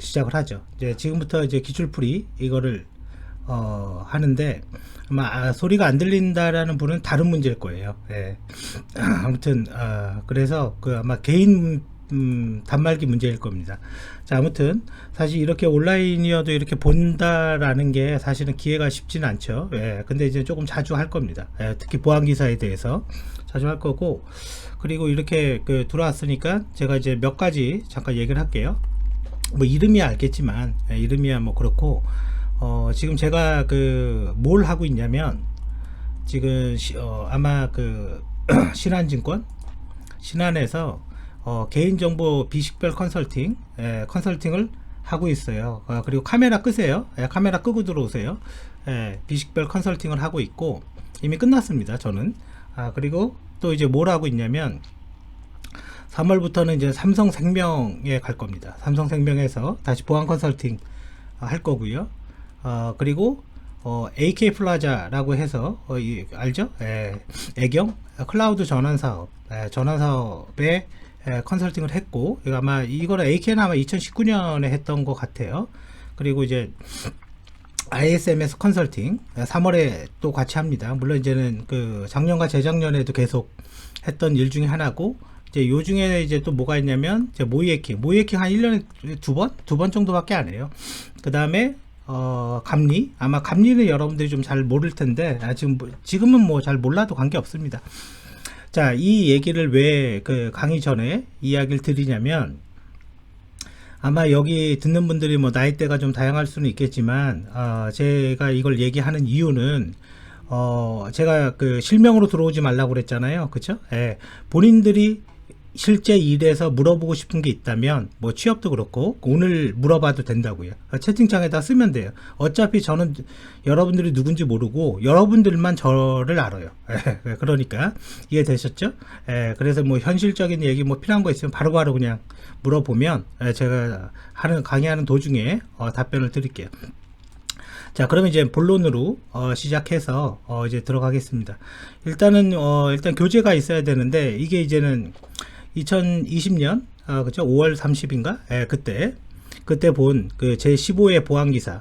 시작을 하죠. 이제 지금부터 이제 기출풀이 이거를 하는데 아마 소리가 안 들린다라는 분은 다른 문제일 거예요. 예. 아무튼 그래서 그 아마 개인 단말기 문제일 겁니다. 자, 아무튼 사실 이렇게 온라인이어도 이렇게 본다라는 게 사실은 기회가 쉽지는 않죠. 예. 근데 이제 조금 자주 할 겁니다. 예. 특히 보안 기사에 대해서 자주 할 거고, 그리고 이렇게 그 들어왔으니까 제가 이제 몇 가지 잠깐 얘기를 할게요. 뭐 이름이야 알겠지만, 예, 이름이야 뭐 그렇고, 지금 제가 그 뭘 하고 있냐면 지금 아마 그 신한증권 신한에서 개인정보 비식별 컨설팅, 컨설팅을 하고 있어요. 그리고 카메라 끄세요. 카메라 끄고 들어오세요. 비식별 컨설팅을 하고 있고 이미 끝났습니다. 저는. 그리고 또 이제 뭘 하고 있냐면 3월부터는 이제 삼성생명에 갈 겁니다. 삼성생명에서 다시 보안 컨설팅 할 거고요. 그리고 AK 플라자라고 해서 알죠? 애경 클라우드 전환 사업, 전환 사업에 컨설팅을 했고, 이거 아마 이거는 AK는 아마 2019년에 했던 것 같아요. 그리고 이제 ISMS 컨설팅 3월에 또 같이 합니다. 물론 이제는 그 작년과 재작년에도 계속 했던 일 중에 하나고, 이제 요 중에 이제 또 뭐가 있냐면 이제 모이해킹 한 1년에 두 번 정도밖에 안 해요. 그 다음에 감리, 아마 감리는 여러분들이 좀 잘 모를 텐데 지금은 뭐 잘 몰라도 관계 없습니다. 자, 이 얘기를 왜 그 강의 전에 이야기를 드리냐면, 아마 여기 듣는 분들이 뭐 나이대가 좀 다양할 수는 있겠지만, 제가 이걸 얘기하는 이유는 제가 그 실명으로 들어오지 말라고 그랬잖아요. 그쵸? 예. 본인들이 실제 일에서 물어보고 싶은 게 있다면 뭐 취업도 그렇고 오늘 물어봐도 된다고요. 채팅창에다 쓰면 돼요. 어차피 저는 여러분들이 누군지 모르고 여러분들만 저를 알아요. 그러니까 이해되셨죠? 그래서 뭐 현실적인 얘기 뭐 필요한 거 있으면 바로바로 그냥 물어보면 제가 강의하는 도중에 답변을 드릴게요. 자, 그러면 이제 본론으로 시작해서 이제 들어가겠습니다. 일단 교재가 있어야 되는데, 이게 이제는 2020년 그죠? 5월 30인가? 그때 본 그 제15회 보안기사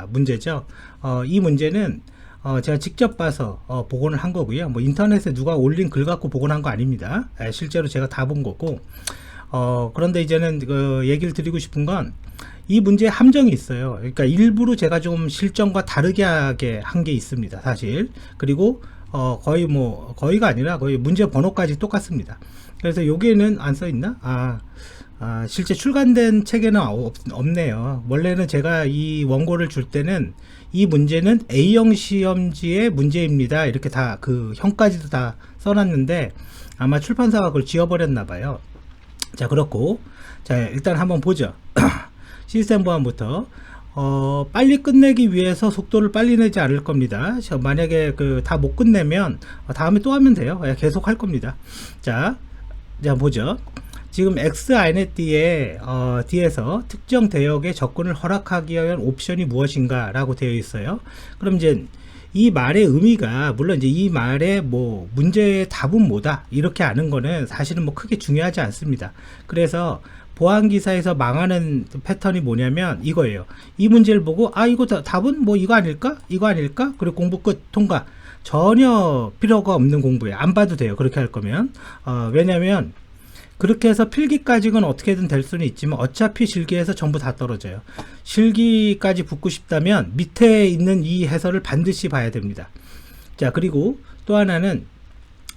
문제죠. 이 문제는 제가 직접 봐서 복원을 한 거고요. 뭐 인터넷에 누가 올린 글 갖고 복원한 거 아닙니다. 실제로 제가 다 본 거고, 그런데 이제는 그 얘기를 드리고 싶은 건, 이 문제에 함정이 있어요. 그러니까 일부러 제가 좀 실정과 다르게 하게 한 게 있습니다, 사실. 그리고 거의가 아니라 거의 문제 번호까지 똑같습니다. 그래서 여기에는 안 써있나? 실제 출간된 책에는 없네요. 원래는 제가 이 원고를 줄 때는 이 문제는 A형 시험지의 문제입니다, 이렇게 다 그 형까지도 다 써놨는데 아마 출판사가 그걸 지워버렸나 봐요. 자, 그렇고, 자, 일단 한번 보죠. 시스템 보안부터. 빨리 끝내기 위해서 속도를 빨리 내지 않을 겁니다. 만약에 다 못 끝내면 다음에 또 하면 돼요. 계속 할 겁니다. 자, 보죠. 지금 XINET에 뒤에서 특정 대역의 접근을 허락하기 위한 옵션이 무엇인가 라고 되어 있어요. 그럼 이제 이 말의 의미가, 물론 이제 이 말의 뭐 문제의 답은 뭐다 이렇게 아는 거는 사실은 뭐 크게 중요하지 않습니다. 그래서 보안 기사에서 망하는 패턴이 뭐냐면 이거예요. 이 문제를 보고 이거 답은 뭐 이거 아닐까? 그리고 공부 끝, 통과. 전혀 필요가 없는 공부에 안 봐도 돼요. 그렇게 할 거면. 왜냐면 그렇게 해서 필기까지는 어떻게든 될 수는 있지만 어차피 실기에서 전부 다 떨어져요. 실기까지 붙고 싶다면 밑에 있는 이 해설을 반드시 봐야 됩니다. 자, 그리고 또 하나는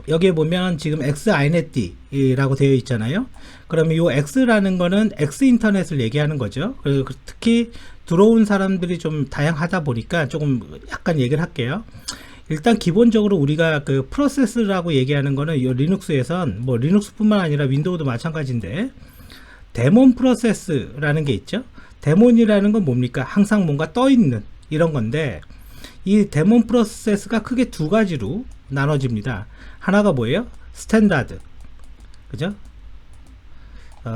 여기에 보면 지금 XINET라고 되어 있잖아요. 그러면 이 X라는 거는 X인터넷을 얘기하는 거죠. 그리고 특히 들어온 사람들이 좀 다양하다 보니까 조금 약간 얘기를 할게요. 일단 기본적으로 우리가 그 프로세스라고 얘기하는 거는 이 리눅스에선 뭐 리눅스뿐만 아니라 윈도우도 마찬가지인데, 데몬 프로세스라는 게 있죠. 데몬이라는 건 뭡니까? 항상 뭔가 떠 있는 이런 건데, 이 데몬 프로세스가 크게 두 가지로 나눠집니다. 하나가 뭐예요? 스탠다드, 그죠?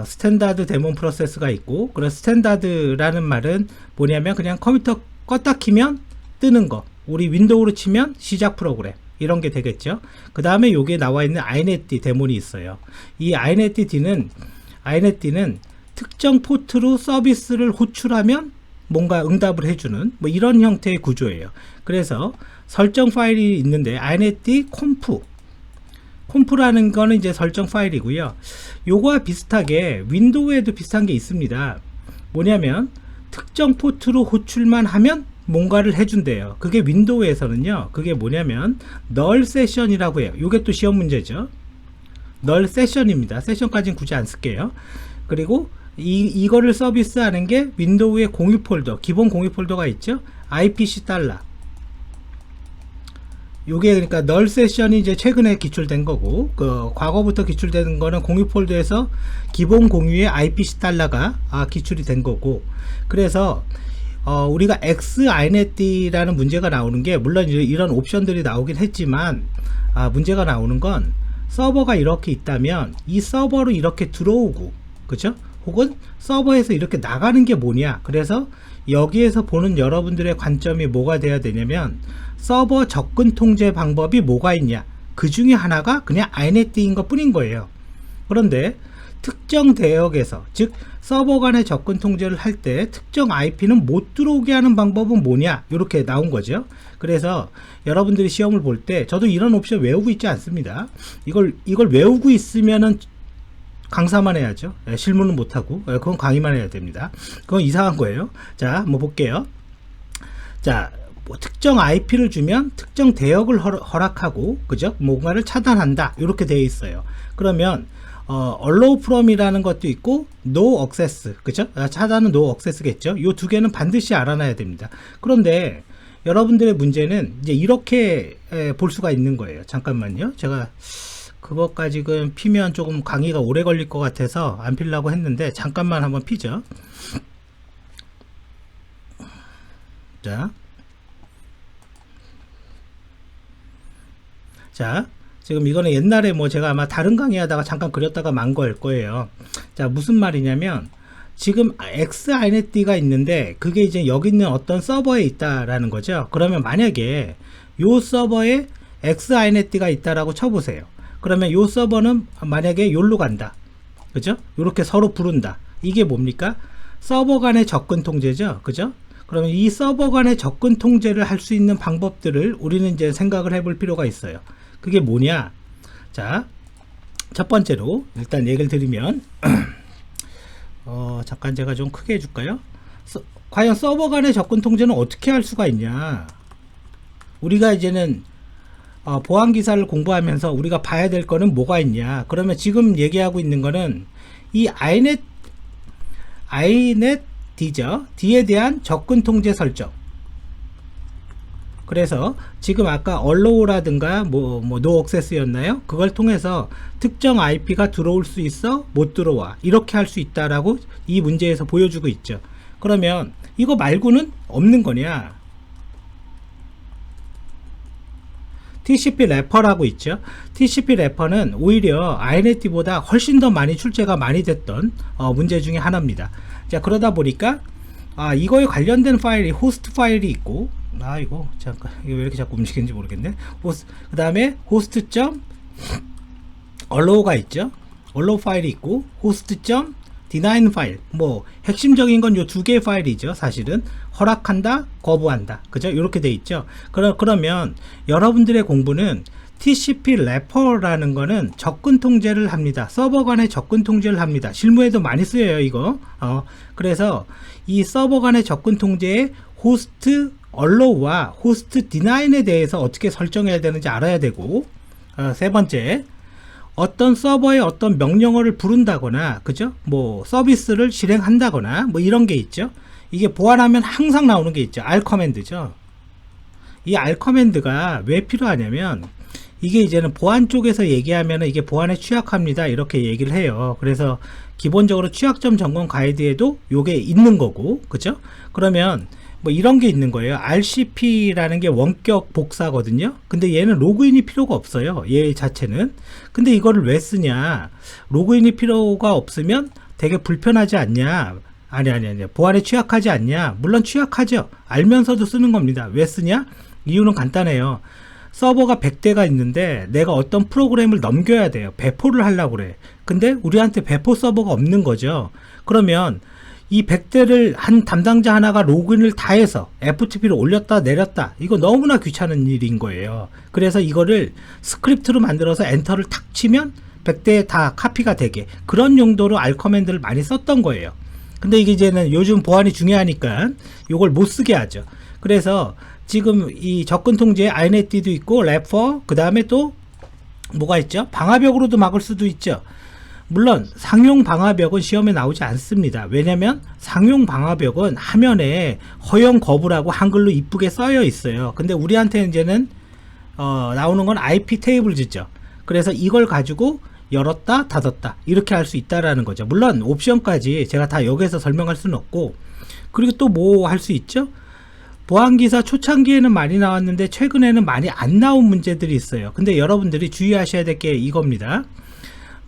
스탠다드 데몬 프로세스가 있고, 그래서 스탠다드라는 말은 뭐냐면 그냥 컴퓨터 껐다 키면 뜨는 거, 우리 윈도우로 치면 시작 프로그램, 이런 게 되겠죠. 그 다음에 여기에 나와 있는 INET 데몬이 있어요. 이 INET는 특정 포트로 서비스를 호출하면 뭔가 응답을 해주는 뭐 이런 형태의 구조예요. 그래서 설정 파일이 있는데 init 콤프라는 거는 이제 설정 파일이고요. 요거와 비슷하게 윈도우에도 비슷한 게 있습니다. 뭐냐면 특정 포트로 호출만 하면 뭔가를 해준대요. 그게 윈도우에서는요, 그게 뭐냐면 null session이라고 해요. 요게 또 시험 문제죠. null session입니다. 세션까지는 굳이 안 쓸게요. 그리고 이거를 서비스하는 게 윈도우의 공유 폴더, 기본 공유 폴더가 있죠. IPC 달러. 요게 그러니까 null session이 이제 최근에 기출된 거고, 그 과거부터 기출되는 거는 공유 폴더에서 기본 공유의 IPC 달러가 기출이 된 거고, 그래서 우리가 xinet라는 문제가 나오는 게, 물론 이런 옵션들이 나오긴 했지만, 문제가 나오는 건 서버가 이렇게 있다면 이 서버로 이렇게 들어오고, 그죠? 혹은 서버에서 이렇게 나가는 게 뭐냐. 그래서 여기에서 보는 여러분들의 관점이 뭐가 돼야 되냐면, 서버 접근 통제 방법이 뭐가 있냐, 그 중에 하나가 그냥 inet인 것 뿐인 거예요. 그런데 특정 대역에서, 즉 서버 간의 접근 통제를 할 때 특정 IP는 못 들어오게 하는 방법은 뭐냐, 이렇게 나온 거죠. 그래서 여러분들이 시험을 볼 때, 저도 이런 옵션 외우고 있지 않습니다. 이걸 외우고 있으면은 강사만 해야죠. 실무는 못하고, 그건 강의만 해야 됩니다. 그건 이상한 거예요. 자, 한번 볼게요. 자, 뭐 특정 IP를 주면 특정 대역을 허락하고, 그죠? 뭔가를 차단한다, 이렇게 되어 있어요. 그러면 allow from이라는 것도 있고 no access, 그죠? 차단은 no access겠죠. 이 두 개는 반드시 알아놔야 됩니다. 그런데 여러분들의 문제는 이제 이렇게 볼 수가 있는 거예요. 잠깐만요. 제가 그것까지 피면 조금 강의가 오래 걸릴 것 같아서 안 피려고 했는데, 잠깐만 한번 피죠. 자, 지금 이거는 옛날에 뭐 제가 아마 다른 강의 하다가 잠깐 그렸다가 만 걸 거예요. 자, 무슨 말이냐면, 지금 xinet가 있는데 그게 이제 여기 있는 어떤 서버에 있다라는 거죠. 그러면 만약에 요 서버에 xinet가 있다라고 쳐보세요. 그러면 요 서버는 만약에 요로 간다, 그죠? 요렇게 서로 부른다. 이게 뭡니까? 서버 간의 접근 통제죠, 그죠? 그러면 이 서버 간의 접근 통제를 할 수 있는 방법들을 우리는 이제 생각을 해볼 필요가 있어요. 그게 뭐냐? 자, 첫 번째로 일단 얘기를 드리면 잠깐 제가 좀 크게 해줄까요? 과연 서버 간의 접근 통제는 어떻게 할 수가 있냐? 우리가 이제는 보안 기사를 공부하면서 우리가 봐야 될 거는 뭐가 있냐? 그러면 지금 얘기하고 있는 거는 이 inet이죠. D에 대한 접근 통제 설정. 그래서 지금 아까 allow라든가 뭐 no access였나요? 그걸 통해서 특정 IP가 들어올 수 있어, 못 들어와, 이렇게 할 수 있다라고 이 문제에서 보여주고 있죠. 그러면 이거 말고는 없는 거냐? TCP 래퍼라고 있죠. TCP 래퍼는 오히려 inet보다 훨씬 더 많이 출제가 많이 됐던 문제 중에 하나입니다. 자, 그러다 보니까 이거에 관련된 파일이 호스트 파일이 있고, 이거 잠깐, 이거 왜 이렇게 자꾸 움직이는지 모르겠네. 그 다음에 host. allow가 있죠. allow 파일이 있고 host. deny 파일, 뭐 핵심적인 건 요 두 개의 파일이죠. 사실은 허락한다, 거부한다, 그죠? 이렇게 돼 있죠. 그러면 여러분들의 공부는 TCP 래퍼라는 거는 접근 통제를 합니다. 서버 간의 접근 통제를 합니다. 실무에도 많이 쓰여요, 이거. 그래서 이 서버 간의 접근 통제에 호스트 allow와 호스트 deny에 대해서 어떻게 설정해야 되는지 알아야 되고, 세 번째, 어떤 서버에 어떤 명령어를 부른다거나, 그죠? 뭐 서비스를 실행한다거나 뭐 이런 게 있죠. 이게 보안하면 항상 나오는 게 있죠. R 커맨드죠. 이 R 커맨드가 왜 필요하냐면, 이게 이제는 보안 쪽에서 얘기하면 이게 보안에 취약합니다, 이렇게 얘기를 해요. 그래서 기본적으로 취약점 점검 가이드에도 요게 있는 거고, 그죠? 그러면 뭐 이런 게 있는 거예요. RCP라는 게 원격 복사거든요. 근데 얘는 로그인이 필요가 없어요, 얘 자체는. 근데 이거를 왜 쓰냐? 로그인이 필요가 없으면 되게 불편하지 않냐? 아니. 보안에 취약하지 않냐? 물론 취약하죠. 알면서도 쓰는 겁니다. 왜 쓰냐? 이유는 간단해요. 서버가 100대가 있는데 내가 어떤 프로그램을 넘겨야 돼요. 배포를 하려고 그래. 근데 우리한테 배포 서버가 없는 거죠. 그러면 이 100대를 한 담당자 하나가 로그인을 다 해서 FTP를 올렸다 내렸다, 이거 너무나 귀찮은 일인 거예요. 그래서 이거를 스크립트로 만들어서 엔터를 탁 치면 100대에 다 카피가 되게, 그런 용도로 R 커맨드를 많이 썼던 거예요. 근데 이게 이제는 요즘 보안이 중요하니까 이걸 못 쓰게 하죠. 그래서 지금 이 접근 통제에 INetD도 있고 래퍼, 그 다음에 또 뭐가 있죠? 방화벽으로도 막을 수도 있죠. 물론 상용 방화벽은 시험에 나오지 않습니다. 왜냐면 상용 방화벽은 화면에 허용 거부라고 한글로 이쁘게 써여 있어요. 근데 우리한테 이제는 나오는 건 IP 테이블즈죠. 그래서 이걸 가지고 열었다 닫았다 이렇게 할 수 있다라는 거죠. 물론 옵션까지 제가 다 여기서 설명할 수는 없고, 그리고 또 뭐 할 수 있죠? 보안기사 초창기에는 많이 나왔는데 최근에는 많이 안 나온 문제들이 있어요. 근데 여러분들이 주의하셔야 될 게 이겁니다.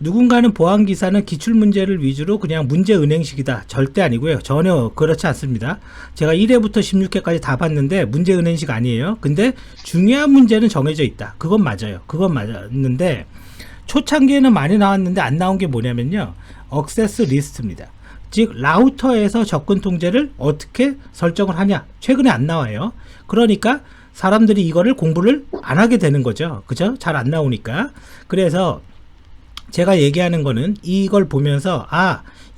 누군가는 보안기사는 기출문제를 위주로 그냥 문제 은행식이다. 절대 아니고요. 전혀 그렇지 않습니다. 제가 1회부터 16회까지 다 봤는데 문제 은행식 아니에요. 근데 중요한 문제는 정해져 있다. 그건 맞아요. 그건 맞는데 초창기에는 많이 나왔는데 안 나온 게 뭐냐면요, 액세스 리스트입니다. 즉 라우터에서 접근 통제를 어떻게 설정을 하냐, 최근에 안 나와요. 그러니까 사람들이 이거를 공부를 안 하게 되는 거죠. 그죠? 잘 안 나오니까. 그래서 제가 얘기하는 거는 이걸 보면서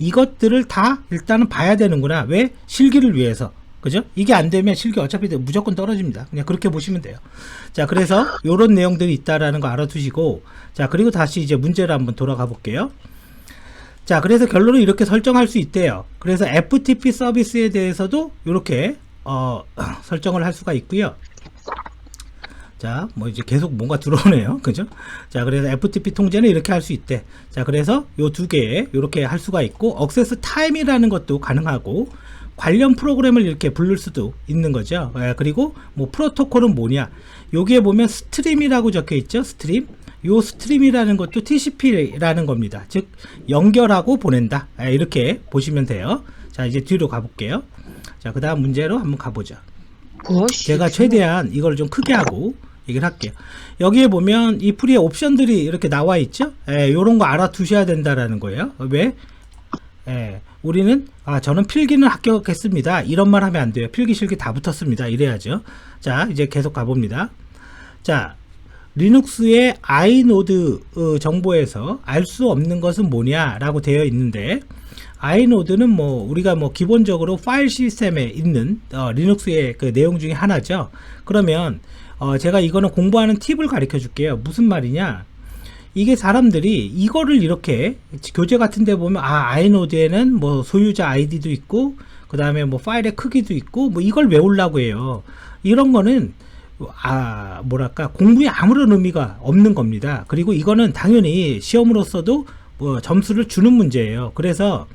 이것들을 다 일단은 봐야 되는구나. 왜? 실기를 위해서. 그죠? 이게 안 되면 실기 어차피 무조건 떨어집니다. 그냥 그렇게 보시면 돼요. 자, 그래서 요런 내용들이 있다라는 거 알아두시고, 자, 그리고 다시 이제 문제를 한번 돌아가 볼게요. 자, 그래서 결론은 이렇게 설정할 수 있대요. 그래서 FTP 서비스에 대해서도 이렇게 설정을 할 수가 있고요. 자, 뭐 이제 계속 뭔가 들어오네요. 그죠? 자, 그래서 FTP 통제는 이렇게 할 수 있대. 자, 그래서 요 두 개 이렇게 할 수가 있고, 액세스 타임이라는 것도 가능하고, 관련 프로그램을 이렇게 부를 수도 있는 거죠. 그리고 뭐 프로토콜은 뭐냐? 여기에 보면 스트림이라고 적혀 있죠. 스트림. 요 스트림이라는 것도 TCP라는 겁니다. 즉 연결하고 보낸다. 이렇게 보시면 돼요. 자, 이제 뒤로 가볼게요. 자, 그 다음 문제로 한번 가보죠. 제가 최대한 이걸 좀 크게 하고 얘기를 할게요. 여기에 보면 이 프리의 옵션들이 이렇게 나와 있죠. 요런 거 알아두셔야 된다라는 거예요. 왜? 우리는 저는 필기는 합격했습니다. 이런 말 하면 안 돼요. 필기 실기 다 붙었습니다. 이래야죠. 자, 이제 계속 가봅니다. 자, 리눅스의 아이노드 정보에서 알 수 없는 것은 뭐냐 라고 되어 있는데, 아이노드는 뭐 우리가 뭐 기본적으로 파일 시스템에 있는 리눅스의 그 내용 중에 하나죠. 그러면 제가 이거는 공부하는 팁을 가르쳐 줄게요. 무슨 말이냐, 이게 사람들이 이거를 이렇게 교재 같은 데 보면 아이노드에는 뭐 소유자 아이디도 있고 그 다음에 뭐 파일의 크기도 있고 뭐 이걸 외우려고 해요. 이런 거는 뭐랄까, 공부에 아무런 의미가 없는 겁니다. 그리고 이거는 당연히 시험으로서도 뭐 점수를 주는 문제예요. 그래서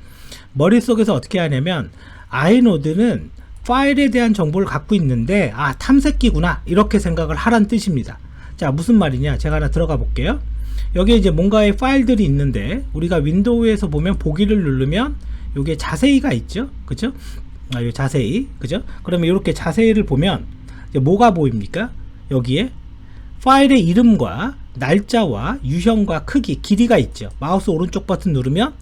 머릿속에서 어떻게 하냐면, 아이노드는 파일에 대한 정보를 갖고 있는데 탐색기구나 이렇게 생각을 하란 뜻입니다. 자, 무슨 말이냐, 제가 하나 들어가 볼게요. 여기에 이제 뭔가의 파일들이 있는데, 우리가 윈도우에서 보면 보기를 누르면 여기에 자세히가 있죠. 그죠? 요 자세히. 그죠? 그러면 이렇게 자세히를 보면 뭐가 보입니까? 여기에 파일의 이름과 날짜와 유형과 크기, 길이가 있죠. 마우스 오른쪽 버튼 누르면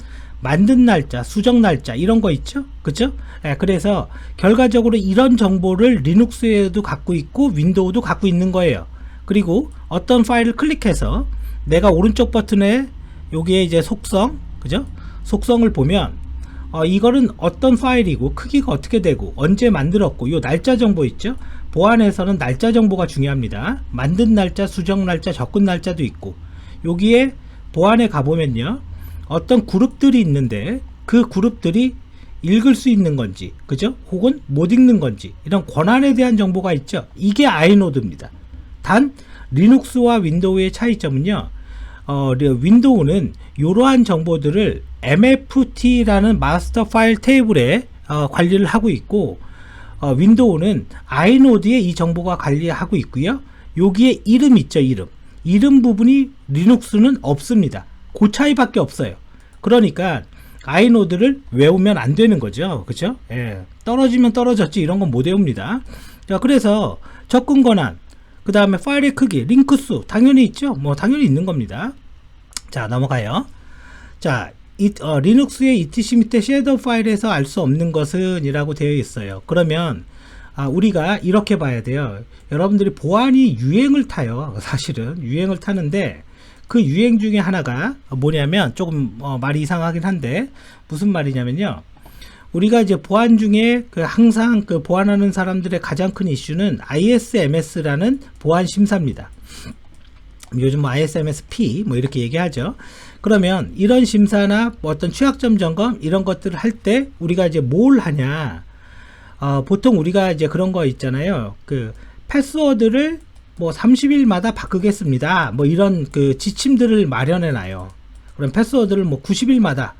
만든 날짜, 수정 날짜 이런 거 있죠. 그죠? 그래서 결과적으로 이런 정보를 리눅스에도 갖고 있고 윈도우도 갖고 있는 거예요. 그리고 어떤 파일을 클릭해서 내가 오른쪽 버튼에 여기에 이제 속성, 그죠? 속성을 보면 이거는 어떤 파일이고 크기가 어떻게 되고 언제 만들었고, 요 날짜 정보 있죠. 보안에서는 날짜 정보가 중요합니다. 만든 날짜, 수정 날짜, 접근 날짜도 있고, 여기에 보안에 가보면요, 어떤 그룹들이 있는데 그 그룹들이 읽을 수 있는 건지, 그죠? 혹은 못 읽는 건지, 이런 권한에 대한 정보가 있죠. 이게 아이노드입니다. 단 리눅스와 윈도우의 차이점은요, 윈도우는 이러한 정보들을 MFT라는 마스터 파일 테이블에 관리를 하고 있고, 윈도우는 아이노드에 이 정보가 관리하고 있고요. 여기에 이름 있죠. 이름 부분이 리눅스는 없습니다. 그 차이밖에 없어요. 그러니까 아이노드를 외우면 안 되는 거죠. 그렇죠? 떨어지면 떨어졌지 이런 건 못 외웁니다. 자, 그래서 접근 권한, 그 다음에 파일의 크기, 링크 수 당연히 있죠. 뭐 당연히 있는 겁니다. 자, 넘어가요. 자, 리눅스의 etc 밑에 섀도우 파일에서 알 수 없는 것은 이라고 되어 있어요. 그러면 우리가 이렇게 봐야 돼요. 여러분들이 보안이 유행을 타요. 사실은 유행을 타는데 그 유행 중에 하나가 뭐냐면 조금 말이 이상하긴 한데 무슨 말이냐면요. 우리가 이제 보안 중에 항상 보안하는 사람들의 가장 큰 이슈는 ISMS라는 보안 심사입니다. 요즘 뭐 ISMS-P 뭐 이렇게 얘기하죠. 그러면 이런 심사나 어떤 취약점 점검 이런 것들을 할 때 우리가 이제 뭘 하냐? 보통 우리가 이제 그런 거 있잖아요. 패스워드를 뭐 30일마다 바꾸겠습니다. 뭐 이런 지침들을 마련해 놔요. 그럼 패스워드를 뭐 90일마다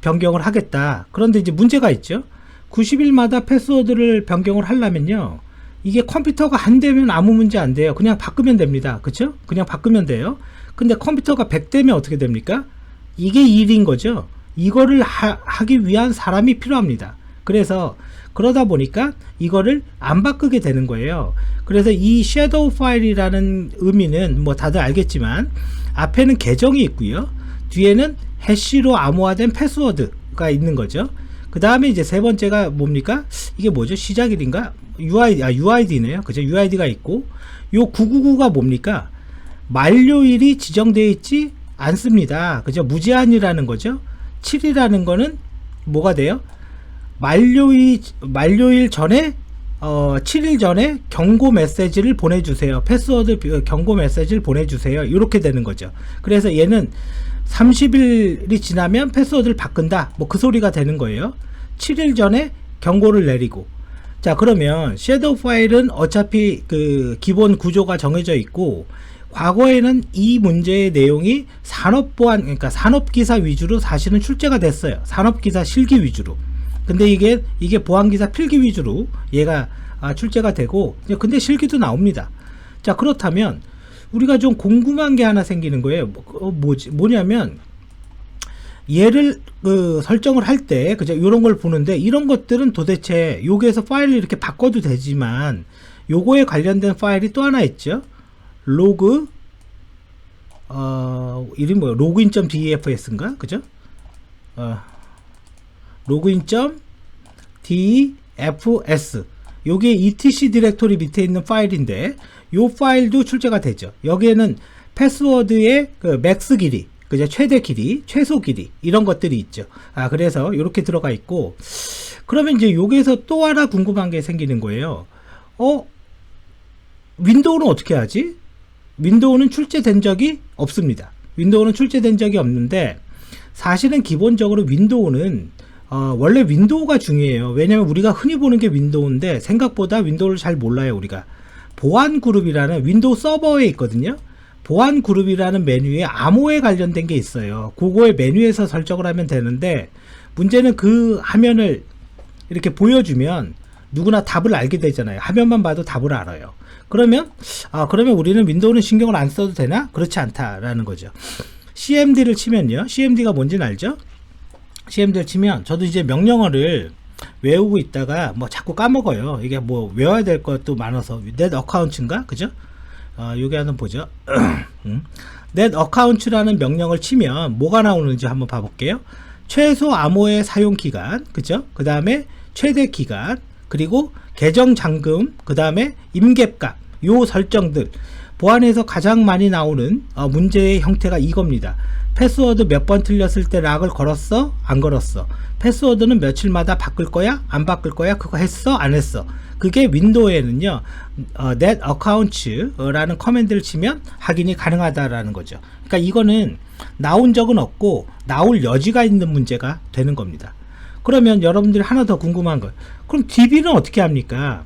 변경을 하겠다. 그런데 이제 문제가 있죠. 90일마다 패스워드를 변경을 하려면요. 이게 컴퓨터가 안 되면 아무 문제 안 돼요. 그냥 바꾸면 됩니다. 그쵸? 그냥 바꾸면 돼요. 근데 컴퓨터가 100대면 어떻게 됩니까? 이게 일인 거죠. 이거를 하기 위한 사람이 필요합니다. 그래서 그러다 보니까 이거를 안 바꾸게 되는 거예요. 그래서 이 섀도우 파일이라는 의미는 뭐 다들 알겠지만 앞에는 계정이 있고요. 뒤에는 해시로 암호화된 패스워드가 있는 거죠. 그 다음에 이제 세 번째가 뭡니까? 이게 뭐죠? 시작일인가? UID네요. 그죠? UID가 있고, 요 999가 뭡니까? 만료일이 지정되어 있지 않습니다. 그죠? 무제한이라는 거죠. 7이라는 거는 뭐가 돼요? 만료일 전에 7일 전에 경고 메시지를 보내주세요. 패스워드 경고 메시지를 보내주세요. 이렇게 되는 거죠. 그래서 얘는 30일이 지나면 패스워드를 바꾼다. 뭐 그 소리가 되는 거예요. 7일 전에 경고를 내리고. 자, 그러면 섀도우 파일은 어차피 기본 구조가 정해져 있고, 과거에는 이 문제의 내용이 산업보안, 그러니까 산업기사 위주로 사실은 출제가 됐어요. 산업기사 실기 위주로. 근데 이게 보안기사 필기 위주로 얘가 출제가 되고, 근데 실기도 나옵니다. 자, 그렇다면 우리가 좀 궁금한 게 하나 생기는 거예요. 뭐냐면 얘를 설정을 할 때 그죠? 이런 걸 보는데 이런 것들은 도대체 여기에서 파일을 이렇게 바꿔도 되지만 요거에 관련된 파일이 또 하나 있죠. 로그 이름이 뭐예요? login.dfs인가? 그죠? login.dfs 요게 etc 디렉토리 밑에 있는 파일인데 요 파일도 출제가 되죠. 여기에는 패스워드의 맥스 길이, 그죠? 최대 길이, 최소 길이 이런 것들이 있죠. 그래서 이렇게 들어가 있고, 그러면 이제 여기에서 또 하나 궁금한 게 생기는 거예요. 윈도우는 어떻게 하지? 윈도우는 출제된 적이 없습니다. 윈도우는 출제된 적이 없는데 사실은 기본적으로 윈도우는 원래 윈도우가 중요해요. 왜냐면 우리가 흔히 보는 게 윈도우인데 생각보다 윈도우를 잘 몰라요. 우리가 보안 그룹이라는 윈도우 서버에 있거든요. 보안 그룹이라는 메뉴에 암호에 관련된 게 있어요. 그거의 메뉴에서 설정을 하면 되는데 문제는 그 화면을 이렇게 보여주면 누구나 답을 알게 되잖아요. 화면만 봐도 답을 알아요. 그러면 우리는 윈도우는 신경을 안 써도 되나? 그렇지 않다라는 거죠. cmd를 치면요. cmd가 뭔지는 알죠? cmd를 치면 저도 이제 명령어를 외우고 있다가 뭐 자꾸 까먹어요. 이게 뭐 외워야 될 것도 많아서 net account인가? 그죠? 요게 한번 보죠. net account라는 명령을 치면 뭐가 나오는지 한번 봐볼게요. 최소 암호의 사용 기간, 그죠? 그 다음에 최대 기간, 그리고 계정 잠금, 그 다음에 임계값, 요 설정들. 보안에서 가장 많이 나오는 문제의 형태가 이겁니다. 패스워드 몇 번 틀렸을 때 락을 걸었어? 안 걸었어? 패스워드는 며칠마다 바꿀 거야? 안 바꿀 거야? 그거 했어? 안 했어? 그게 윈도우에는요, net accounts라는 커맨드를 치면 확인이 가능하다라는 거죠. 그러니까 이거는 나온 적은 없고 나올 여지가 있는 문제가 되는 겁니다. 그러면 여러분들이 하나 더 궁금한 거, 그럼 DB는 어떻게 합니까?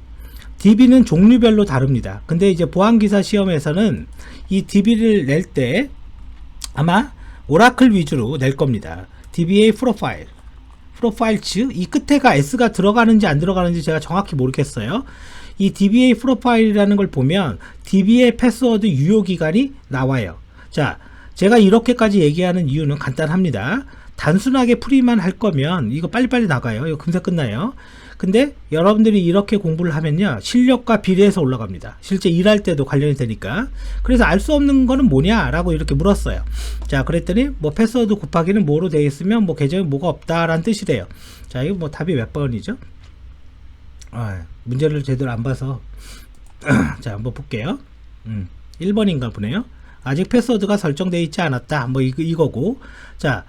DB는 종류별로 다릅니다. 근데 이제 보안기사 시험에서는 이 DB를 낼 때 아마 오라클 위주로 낼 겁니다. DBA 프로파일츠, 이 끝에가 S가 들어가는지 안 들어가는지 제가 정확히 모르겠어요. 이 DBA 프로파일이라는 걸 보면 DB의 패스워드 유효기간이 나와요. 자, 제가 이렇게까지 얘기하는 이유는 간단합니다. 단순하게 풀이만 할 거면 이거 빨리빨리 나가요. 이거 금세 끝나요. 근데 여러분들이 이렇게 공부를 하면요, 실력과 비례해서 올라갑니다. 실제 일할 때도 관련이 되니까. 그래서 알 수 없는 거는 뭐냐 라고 이렇게 물었어요. 자, 그랬더니 뭐 패스워드 곱하기는 뭐로 되어 있으면 뭐 계정에 뭐가 없다라는 뜻이래요. 자, 이거 뭐 답이 몇 번이죠? 문제를 제대로 안 봐서 자, 한번 볼게요. 1번인가 보네요. 아직 패스워드가 설정되어 있지 않았다. 뭐 이거고. 자,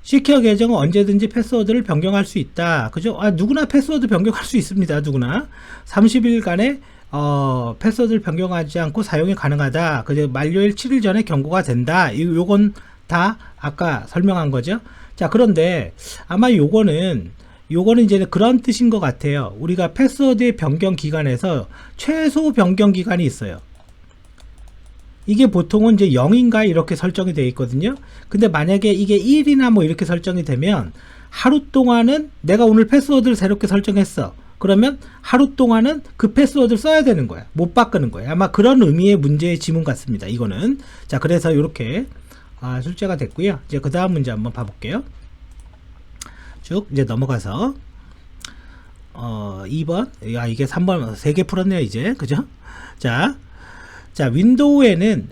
시큐어 계정은 언제든지 패스워드를 변경할 수 있다. 그죠? 누구나 패스워드 변경할 수 있습니다. 누구나. 30일간의 패스워드를 변경하지 않고 사용이 가능하다. 그죠? 만료일 7일 전에 경고가 된다. 요건 다 아까 설명한 거죠. 자, 그런데 아마 요거는 이제 그런 뜻인 것 같아요. 우리가 패스워드의 변경 기간에서 최소 변경 기간이 있어요. 이게 보통은 이제 0인가 이렇게 설정이 되어 있거든요. 근데 만약에 이게 1이나 뭐 이렇게 설정이 되면 하루 동안은 내가 오늘 패스워드를 새롭게 설정했어. 그러면 하루 동안은 그 패스워드를 써야 되는 거야. 못 바꾸는 거야. 아마 그런 의미의 문제의 지문 같습니다. 이거는. 자, 그래서 이렇게 출제가 됐고요. 이제 그 다음 문제 한번 봐볼게요. 쭉 이제 넘어가서 2번. 이게 3번 3개 풀었네요, 이제. 그죠? 자, 윈도우에는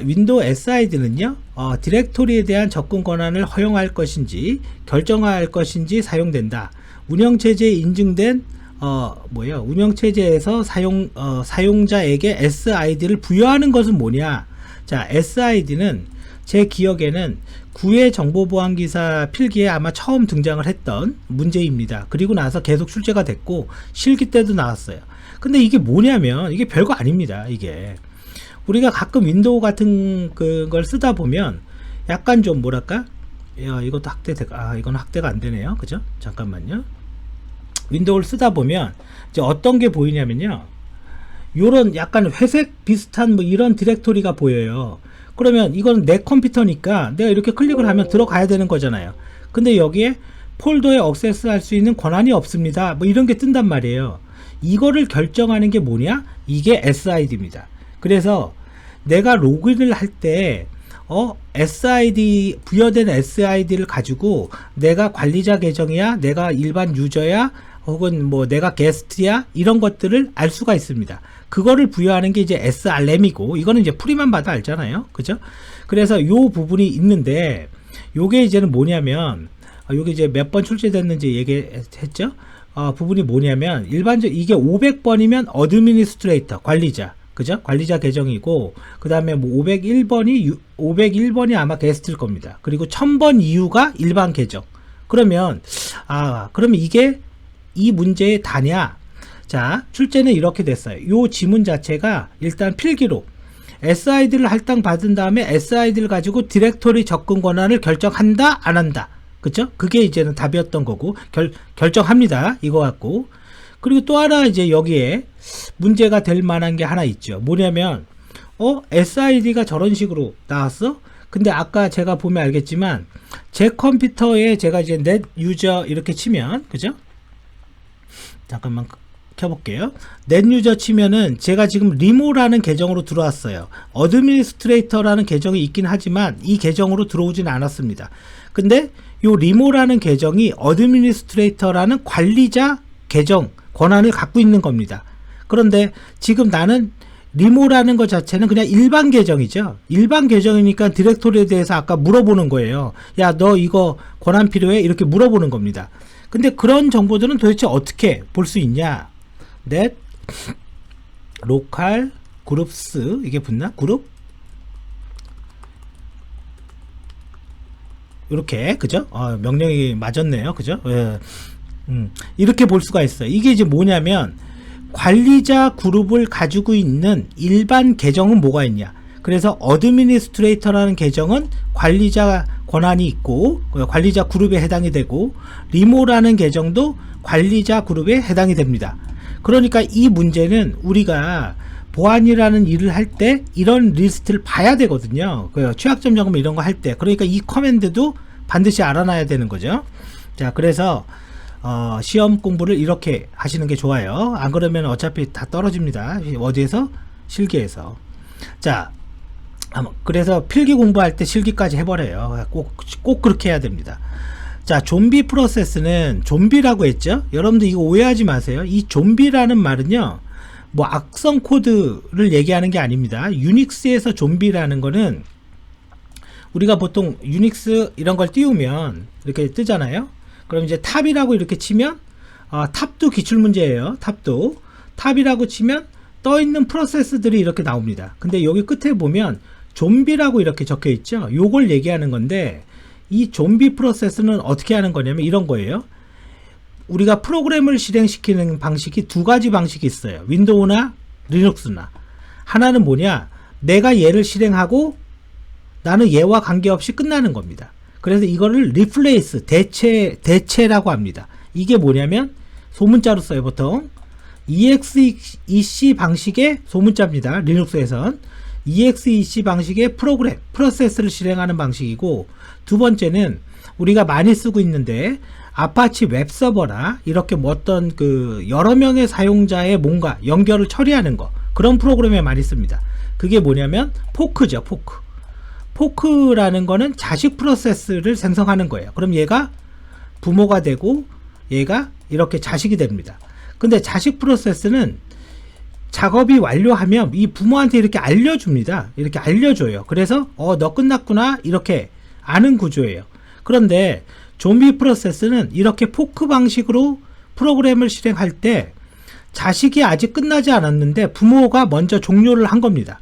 윈도우 SID는요, 디렉토리에 대한 접근 권한을 허용할 것인지, 결정할 것인지 사용된다. 운영체제에 인증된, 운영체제에서 사용자에게 SID를 부여하는 것은 뭐냐? 자, SID는 제 기억에는 9회 정보보안기사 필기에 아마 처음 등장을 했던 문제입니다. 그리고 나서 계속 출제가 됐고, 실기 때도 나왔어요. 근데 이게 뭐냐면, 이게 별거 아닙니다, 이게. 우리가 가끔 윈도우 같은 걸 쓰다 보면 약간 좀 뭐랄까, 이것도 이건 학대가 안 되네요. 그죠? 잠깐만요. 윈도우를 쓰다 보면 이제 어떤 게 보이냐면요, 요런 약간 회색 비슷한 뭐 이런 디렉토리가 보여요. 그러면 이거는 내 컴퓨터니까 내가 이렇게 클릭을 하면 들어가야 되는 거잖아요. 근데 여기에 폴더에 액세스 할 수 있는 권한이 없습니다. 뭐 이런 게 뜬단 말이에요. 이거를 결정하는 게 뭐냐? 이게 SID입니다. 그래서 내가 로그인을 할 때 SID 부여된 SID를 가지고 내가 관리자 계정이야, 내가 일반 유저야, 혹은 뭐 내가 게스트야, 이런 것들을 알 수가 있습니다. 그거를 부여하는 게 이제 SRM이고, 이거는 이제 풀이만 봐도 알잖아요. 그죠? 그래서 요 부분이 있는데, 요게 이제는 뭐냐면, 요게 이제 몇 번 출제됐는지 얘기했죠? 부분이 뭐냐면, 일반적으로 이게 500번이면 어드미니스트레이터, 관리자. 그죠? 관리자 계정이고, 그 다음에 뭐 501번이 아마 게스트일 겁니다. 그리고 1000번 이후가 일반 계정. 그러면 이게 이 문제의 다냐? 자, 출제는 이렇게 됐어요. 요 지문 자체가 일단 필기로 SID를 할당받은 다음에 SID를 가지고 디렉토리 접근 권한을 결정한다, 안 한다. 그쵸? 그게 이제는 답이었던 거고, 결정합니다. 이거 갖고. 그리고 또 하나 이제 여기에 문제가 될 만한 게 하나 있죠. 뭐냐면, SID가 저런 식으로 나왔어? 근데 아까 제가 보면 알겠지만, 제 컴퓨터에 제가 이제 넷 유저 이렇게 치면, 그죠? 잠깐만 켜볼게요. 넷 유저 치면은 제가 지금 리모라는 계정으로 들어왔어요. 어드미니스트레이터라는 계정이 있긴 하지만 이 계정으로 들어오진 않았습니다. 근데 요 리모라는 계정이 어드미니스트레이터라는 관리자 계정 권한을 갖고 있는 겁니다. 그런데 지금 나는 리모라는 것 자체는 그냥 일반 계정이죠. 일반 계정이니까 디렉토리에 대해서 아까 물어보는 거예요. 야, 너 이거 권한 필요해? 이렇게 물어보는 겁니다. 근데 그런 정보들은 도대체 어떻게 볼 수 있냐? 넷 로컬 그룹스, 이게 붙나? 그룹? 이렇게, 그죠? 명령이 맞았네요. 그죠? 예. 이렇게 볼 수가 있어요. 이게 이제 뭐냐면, 관리자 그룹을 가지고 있는 일반 계정은 뭐가 있냐? 그래서 어드미니스트레이터라는 계정은 관리자 권한이 있고, 관리자 그룹에 해당이 되고, 리모라는 계정도 관리자 그룹에 해당이 됩니다. 그러니까 이 문제는 우리가 보안이라는 일을 할 때 이런 리스트를 봐야 되거든요. 취약점 점검 이런 거 할 때. 그러니까 이 커맨드도 반드시 알아놔야 되는 거죠. 자, 그래서 시험 공부를 이렇게 하시는 게 좋아요. 안 그러면 어차피 다 떨어집니다. 어디에서? 실기에서. 자, 그래서 필기 공부할 때 실기까지 해버려요. 꼭 그렇게 해야 됩니다. 자, 좀비 프로세스는 좀비라고 했죠. 여러분들 이거 오해하지 마세요. 이 좀비라는 말은요, 뭐 악성 코드를 얘기하는 게 아닙니다. 유닉스에서 좀비라는 거는 우리가 보통 유닉스 이런 걸 띄우면 이렇게 뜨잖아요. 그럼 이제 탑이라고 이렇게 치면 탑도 기출문제예요. 탑이라고 치면 떠있는 프로세스들이 이렇게 나옵니다. 근데 여기 끝에 보면 좀비라고 이렇게 적혀 있죠. 요걸 얘기하는 건데, 이 좀비 프로세스는 어떻게 하는 거냐면 이런 거예요. 우리가 프로그램을 실행시키는 방식이 두 가지 방식이 있어요. 윈도우나 리눅스나. 하나는 뭐냐, 내가 얘를 실행하고 나는 얘와 관계없이 끝나는 겁니다. 그래서 이거를 replace, 대체라고 합니다. 이게 뭐냐면 소문자로 써요. 보통 EXEC 방식의 소문자입니다. 리눅스에선 EXEC 방식의 프로그램, 프로세스를 실행하는 방식이고, 두 번째는 우리가 많이 쓰고 있는데 아파치 웹서버나 이렇게 뭐 어떤 그 여러 명의 사용자의 뭔가 연결을 처리하는 거, 그런 프로그램에 많이 씁니다. 그게 뭐냐면 포크죠. 포크라는 거는 자식 프로세스를 생성하는 거예요. 그럼 얘가 부모가 되고 얘가 이렇게 자식이 됩니다. 근데 자식 프로세스는 작업이 완료하면 이 부모한테 이렇게 알려줍니다. 이렇게 알려줘요. 그래서 너 끝났구나 이렇게 아는 구조예요. 그런데 좀비 프로세스는 이렇게 포크 방식으로 프로그램을 실행할 때 자식이 아직 끝나지 않았는데 부모가 먼저 종료를 한 겁니다.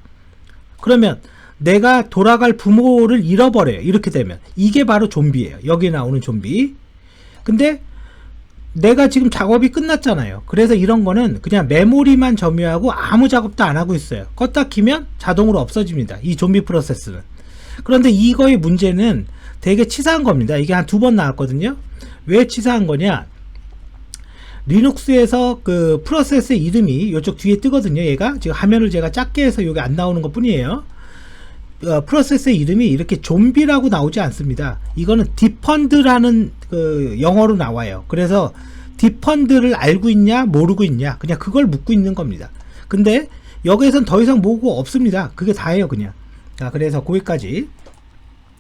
그러면 내가 돌아갈 부모를 잃어버려요. 이렇게 되면 이게 바로 좀비예요. 여기 나오는 좀비. 근데 내가 지금 작업이 끝났잖아요. 그래서 이런 거는 그냥 메모리만 점유하고 아무 작업도 안 하고 있어요. 껐다 키면 자동으로 없어집니다. 이 좀비 프로세스는. 그런데 이거의 문제는 되게 치사한 겁니다. 이게 한 2번 나왔거든요. 왜 치사한 거냐, 리눅스에서 그 프로세스의 이름이 이쪽 뒤에 뜨거든요. 얘가 지금 화면을 제가 작게 해서 여기 안 나오는 것 뿐이에요. 프로세스의 이름이 이렇게 좀비라고 나오지 않습니다. 이거는 디펀드라는 그 영어로 나와요. 그래서 디펀드를 알고 있냐 모르고 있냐, 그냥 그걸 묻고 있는 겁니다. 근데 여기에선 더 이상 뭐고 없습니다. 그게 다예요 그냥. 자, 그래서 거기까지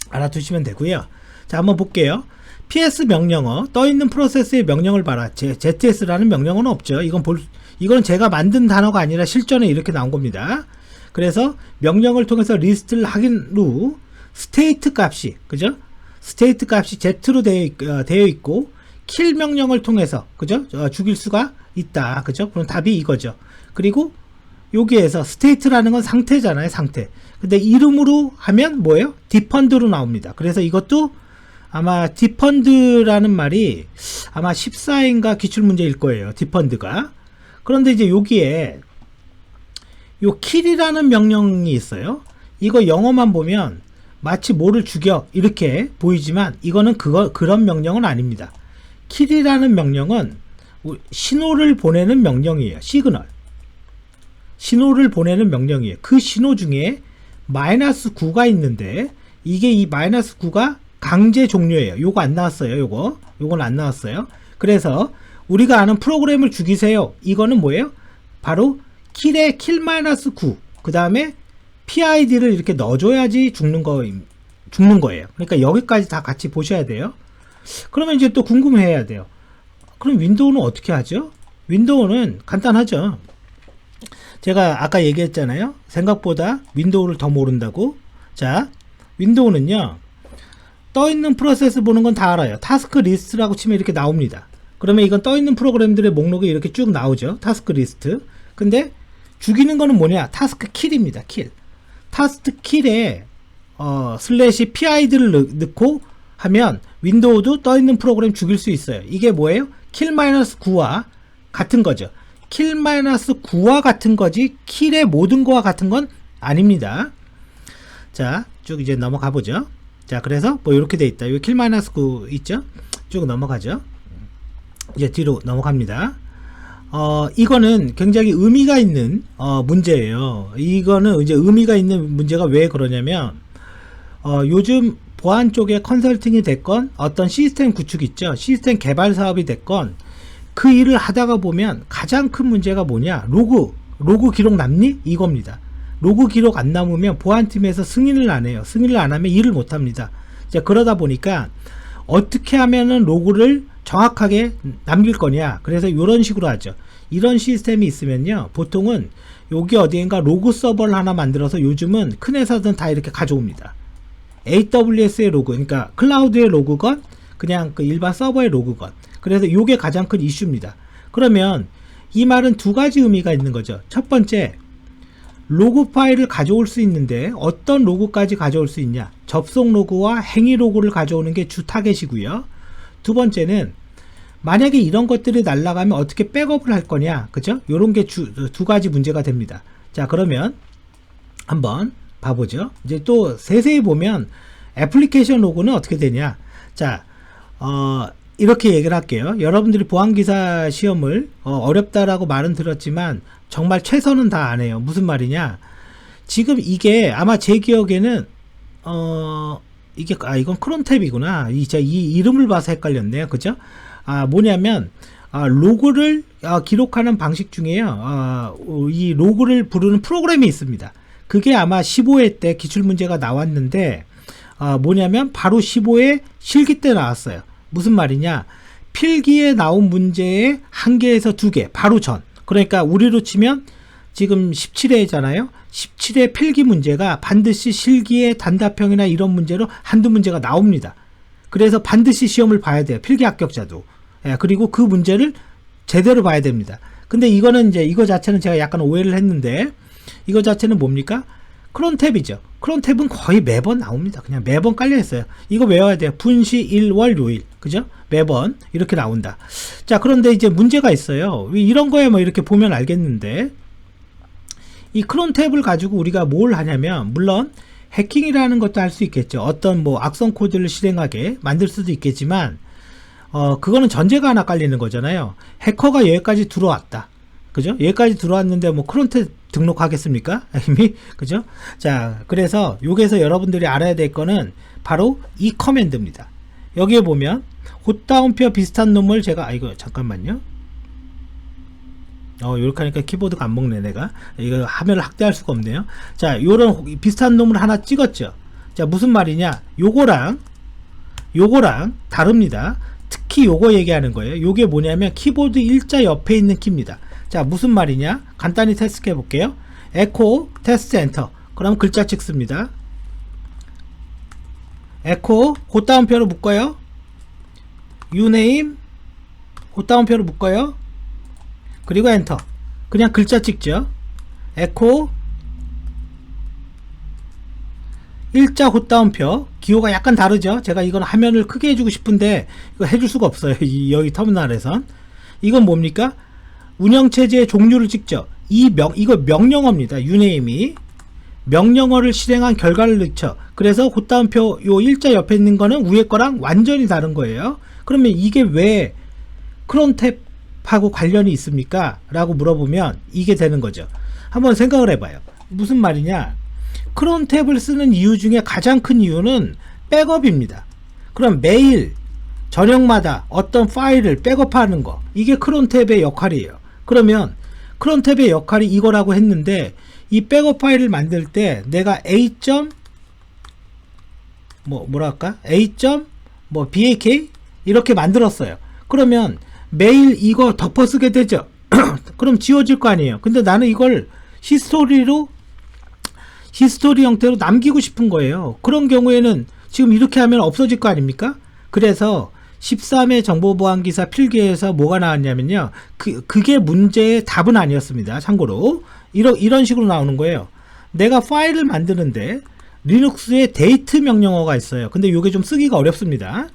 알아두시면 되고요. 자, 한번 볼게요. ps 명령어, 떠있는 프로세스의 명령을 봐라. zs라는 명령어는 없죠. 이건 제가 만든 단어가 아니라 실전에 이렇게 나온 겁니다. 그래서 명령을 통해서 리스트를 확인 후 스테이트 값이, 그죠? 스테이트 값이 z로 되어 있고, 킬 명령을 통해서, 그죠? 죽일 수가 있다. 그죠? 그럼 답이 이거죠. 그리고 여기에서 스테이트라는 건 상태잖아요. 상태. 근데 이름으로 하면 뭐예요? 디펀드로 나옵니다. 그래서 이것도 아마 디펀드라는 말이 아마 14인가 기출문제일 거예요. 디펀드가. 그런데 이제 여기에 요 킬이라는 명령이 있어요. 이거 영어만 보면 마치 뭐를 죽여 이렇게 보이지만 이거는 그런 명령은 아닙니다. 킬이라는 명령은 신호를 보내는 명령이에요. 시그널. 신호를 보내는 명령이에요. 그 신호 중에 -9가 있는데 이게 이 -9가 강제 종료예요. 요거 안 나왔어요. 요건 안 나왔어요. 그래서 우리가 아는 프로그램을 죽이세요. 이거는 뭐예요? 바로 킬에 킬-9, 그 다음에 PID를 이렇게 넣어줘야지 죽는 거예요. 그러니까 여기까지 다 같이 보셔야 돼요. 그러면 이제 또 궁금해야 돼요. 그럼 윈도우는 어떻게 하죠? 윈도우는 간단하죠. 제가 아까 얘기했잖아요. 생각보다 윈도우를 더 모른다고. 자, 윈도우는요, 떠있는 프로세스 보는 건 다 알아요. 타스크 리스트라고 치면 이렇게 나옵니다. 그러면 이건 떠있는 프로그램들의 목록이 이렇게 쭉 나오죠. 타스크 리스트. 근데 죽이는 거는 뭐냐? 타스크 킬입니다. 킬. 타스크 킬에 슬래시 PID를 넣고 하면 윈도우도 떠있는 프로그램 죽일 수 있어요. 이게 뭐예요? 킬-9와 같은 거죠. 킬-9와 같은 거지 킬의 모든 거와 같은 건 아닙니다. 자, 쭉 이제 넘어가 보죠. 자, 그래서 뭐 이렇게 돼 있다. 여기 킬-9 있죠? 쭉 넘어가죠. 이제 뒤로 넘어갑니다. 이거는 굉장히 의미가 있는 문제예요. 이거는 이제 의미가 있는 문제가 왜 그러냐면 요즘 보안 쪽에 컨설팅이 됐건 어떤 시스템 구축 있죠. 시스템 개발 사업이 됐건 그 일을 하다가 보면 가장 큰 문제가 뭐냐? 로그 기록 남니? 이겁니다. 로그 기록 안 남으면 보안팀에서 승인을 안 해요. 승인을 안 하면 일을 못 합니다. 자, 그러다 보니까 어떻게 하면은 로그를 정확하게 남길 거냐. 그래서 이런 식으로 하죠. 이런 시스템이 있으면요, 보통은 여기 어디인가 로그 서버를 하나 만들어서 요즘은 큰 회사들은 다 이렇게 가져옵니다. AWS의 로그, 그러니까 클라우드의 로그건 그냥 그 일반 서버의 로그건. 그래서 이게 가장 큰 이슈입니다. 그러면 이 말은 두 가지 의미가 있는 거죠. 첫 번째, 로그 파일을 가져올 수 있는데 어떤 로그까지 가져올 수 있냐. 접속 로그와 행위 로그를 가져오는 게 주 타겟이고요. 두 번째는 만약에 이런 것들이 날아가면 어떻게 백업을 할 거냐. 그죠? 요런 게 두 가지 문제가 됩니다. 자, 그러면 한번 봐보죠. 이제 또 세세히 보면 애플리케이션 로그는 어떻게 되냐. 자, 이렇게 얘기를 할게요. 여러분들이 보안기사 시험을 어렵다라고 말은 들었지만 정말 최선은 다 안 해요. 무슨 말이냐. 지금 이게 아마 제 기억에는 이건 크론탭이구나. 이 이름을 봐서 헷갈렸네요. 그죠? 뭐냐면 로그를 기록하는 방식 중에요. 이 로그를 부르는 프로그램이 있습니다. 그게 아마 15회 때 기출문제가 나왔는데 뭐냐면 바로 15회 실기 때 나왔어요. 무슨 말이냐. 필기에 나온 문제의 1개에서 2개 바로 전. 그러니까 우리로 치면 지금 17회잖아요. 17회 필기 문제가 반드시 실기의 단답형이나 이런 문제로 한두 문제가 나옵니다. 그래서 반드시 시험을 봐야 돼요. 필기 합격자도. 그리고 그 문제를 제대로 봐야 됩니다. 근데 이거는 이제 이거 자체는 제가 약간 오해를 했는데 이거 자체는 뭡니까? 크론탭이죠. 크론탭은 거의 매번 나옵니다. 그냥 매번 깔려 있어요. 이거 외워야 돼요. 분시, 일, 월, 요일. 그죠? 매번 이렇게 나온다. 자, 그런데 이제 문제가 있어요. 이런 거에 뭐 이렇게 보면 알겠는데 이 크론탭을 가지고 우리가 뭘 하냐면 물론 해킹이라는 것도 할 수 있겠죠. 어떤 뭐 악성 코드를 실행하게 만들 수도 있겠지만 그거는 전제가 하나 깔리는 거잖아요. 해커가 여기까지 들어왔다. 그죠? 여기까지 들어왔는데 뭐 크론탭 등록하겠습니까? 이미 그죠? 자, 그래서 여기서 여러분들이 알아야 될 거는 바로 이 커맨드입니다. 여기에 보면 헛다운표 비슷한 놈을 제가 이거 잠깐만요. 이렇게 하니까 키보드가 안 먹네. 내가 이거 화면을 확대할 수가 없네요. 자, 요런 비슷한 놈을 하나 찍었죠. 자, 무슨 말이냐. 요거랑 다릅니다. 특히 요거 얘기하는 거예요. 요게 뭐냐면 키보드 일자 옆에 있는 키입니다. 자, 무슨 말이냐. 간단히 테스트 해볼게요. 에코 테스트 엔터. 그럼 글자 찍습니다. 에코 헛다운표로 묶어요. 유네임 헛다운표로 묶어요. 그리고 엔터. 그냥 글자 찍죠. 에코 일자 헛다운표. 기호가 약간 다르죠. 제가 이건 화면을 크게 해주고 싶은데 이거 해줄 수가 없어요. 여기 터미널에선. 이건 뭡니까? 운영체제의 종류를 찍죠. 이거 명령어입니다. 유네임이 명령어를 실행한 결과를 넣죠. 그래서 헛다운표 요 일자 옆에 있는 거는 위에 거랑 완전히 다른 거예요. 그러면 이게 왜 크론탭하고 관련이 있습니까? 라고 물어보면 이게 되는 거죠. 한번 생각을 해봐요. 무슨 말이냐. 크론탭을 쓰는 이유 중에 가장 큰 이유는 백업입니다. 그럼 매일 저녁마다 어떤 파일을 백업하는 거, 이게 크론탭의 역할이에요. 그러면 크론탭의 역할이 이거라고 했는데 이 백업 파일을 만들 때 내가 BAK 이렇게 만들었어요. 그러면 매일 이거 덮어쓰게 되죠. 그럼 지워질 거 아니에요. 근데 나는 이걸 히스토리 형태로 남기고 싶은 거예요. 그런 경우에는 지금 이렇게 하면 없어질 거 아닙니까? 그래서 13회 정보보안기사 필기에서 뭐가 나왔냐면요. 그게 문제의 답은 아니었습니다. 참고로. 이런 식으로 나오는 거예요. 내가 파일을 만드는데 리눅스에 데이트 명령어가 있어요. 근데 이게 좀 쓰기가 어렵습니다.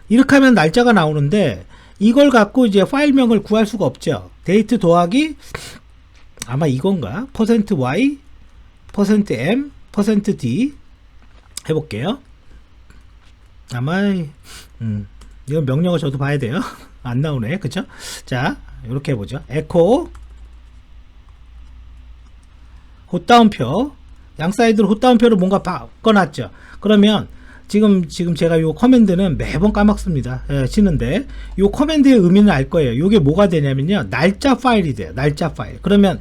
이렇게 하면 날짜가 나오는데 이걸 갖고 이제 파일명을 구할 수가 없죠. 데이트 더하기 아마 이건가? %y, %m, %d 해볼게요. 아마 이건 명령어 저도 봐야 돼요. 안 나오네. 그쵸? 자, 이렇게 해보죠. 에코 헛다운표, 양사이드로 헛다운표를 뭔가 바꿔놨죠. 그러면 지금 제가 요 커맨드는 매번 까먹습니다. 치는데 요 커맨드의 의미는 알 거예요. 요게 뭐가 되냐면요, 날짜 파일이 돼요. 날짜 파일. 그러면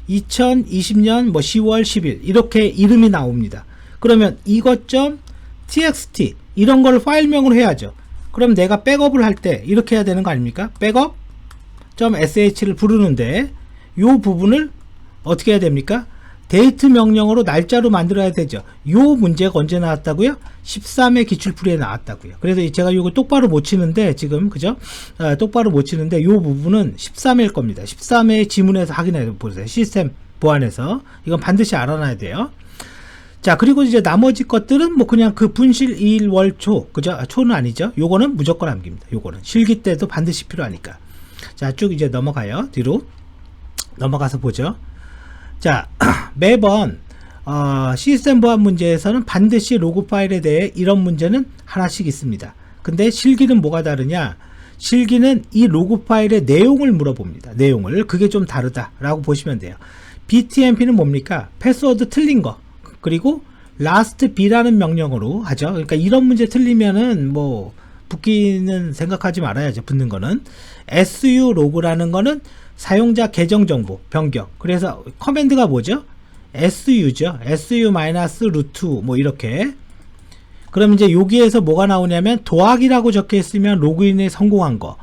2020년 뭐 10월 10일 이렇게 이름이 나옵니다. 그러면 이것.txt 이런 걸 파일명으로 해야죠. 그럼 내가 백업을 할 때 이렇게 해야 되는 거 아닙니까? 백업.sh를 부르는데 요 부분을 어떻게 해야 됩니까? 데이트 명령으로 날짜로 만들어야 되죠. 요 문제가 언제 나왔다고요? 13회 기출풀이에 나왔다고요. 그래서 제가 이거 똑바로 못 치는데 지금 그죠? 똑바로 못 치는데 요 부분은 13회일 겁니다. 13회 지문에서 확인해 보세요. 시스템 보안에서 이건 반드시 알아놔야 돼요. 자, 그리고 이제 나머지 것들은 뭐 그냥 그 분실 일 월 초 그죠? 초는 아니죠. 요거는 무조건 암기입니다. 요거는 실기 때도 반드시 필요하니까. 자, 쭉 이제 넘어가요. 뒤로 넘어가서 보죠. 자, 매번 시스템 보안 문제에서는 반드시 로그 파일에 대해 이런 문제는 하나씩 있습니다. 근데 실기는 뭐가 다르냐? 실기는 이 로그 파일의 내용을 물어봅니다. 내용을. 그게 좀 다르다라고 보시면 돼요. BTMP는 뭡니까? 패스워드 틀린 거. 그리고 last b라는 명령으로 하죠. 그러니까 이런 문제 틀리면은 뭐 붙기는 생각하지 말아야죠. 붙는 거는. SU 로그라는 거는 사용자 계정 정보 변경. 그래서 커맨드가 뭐죠? su죠. su-root 뭐 이렇게. 그럼 이제 여기에서 뭐가 나오냐면 도학이라고 적혀 있으면 로그인에 성공한 거,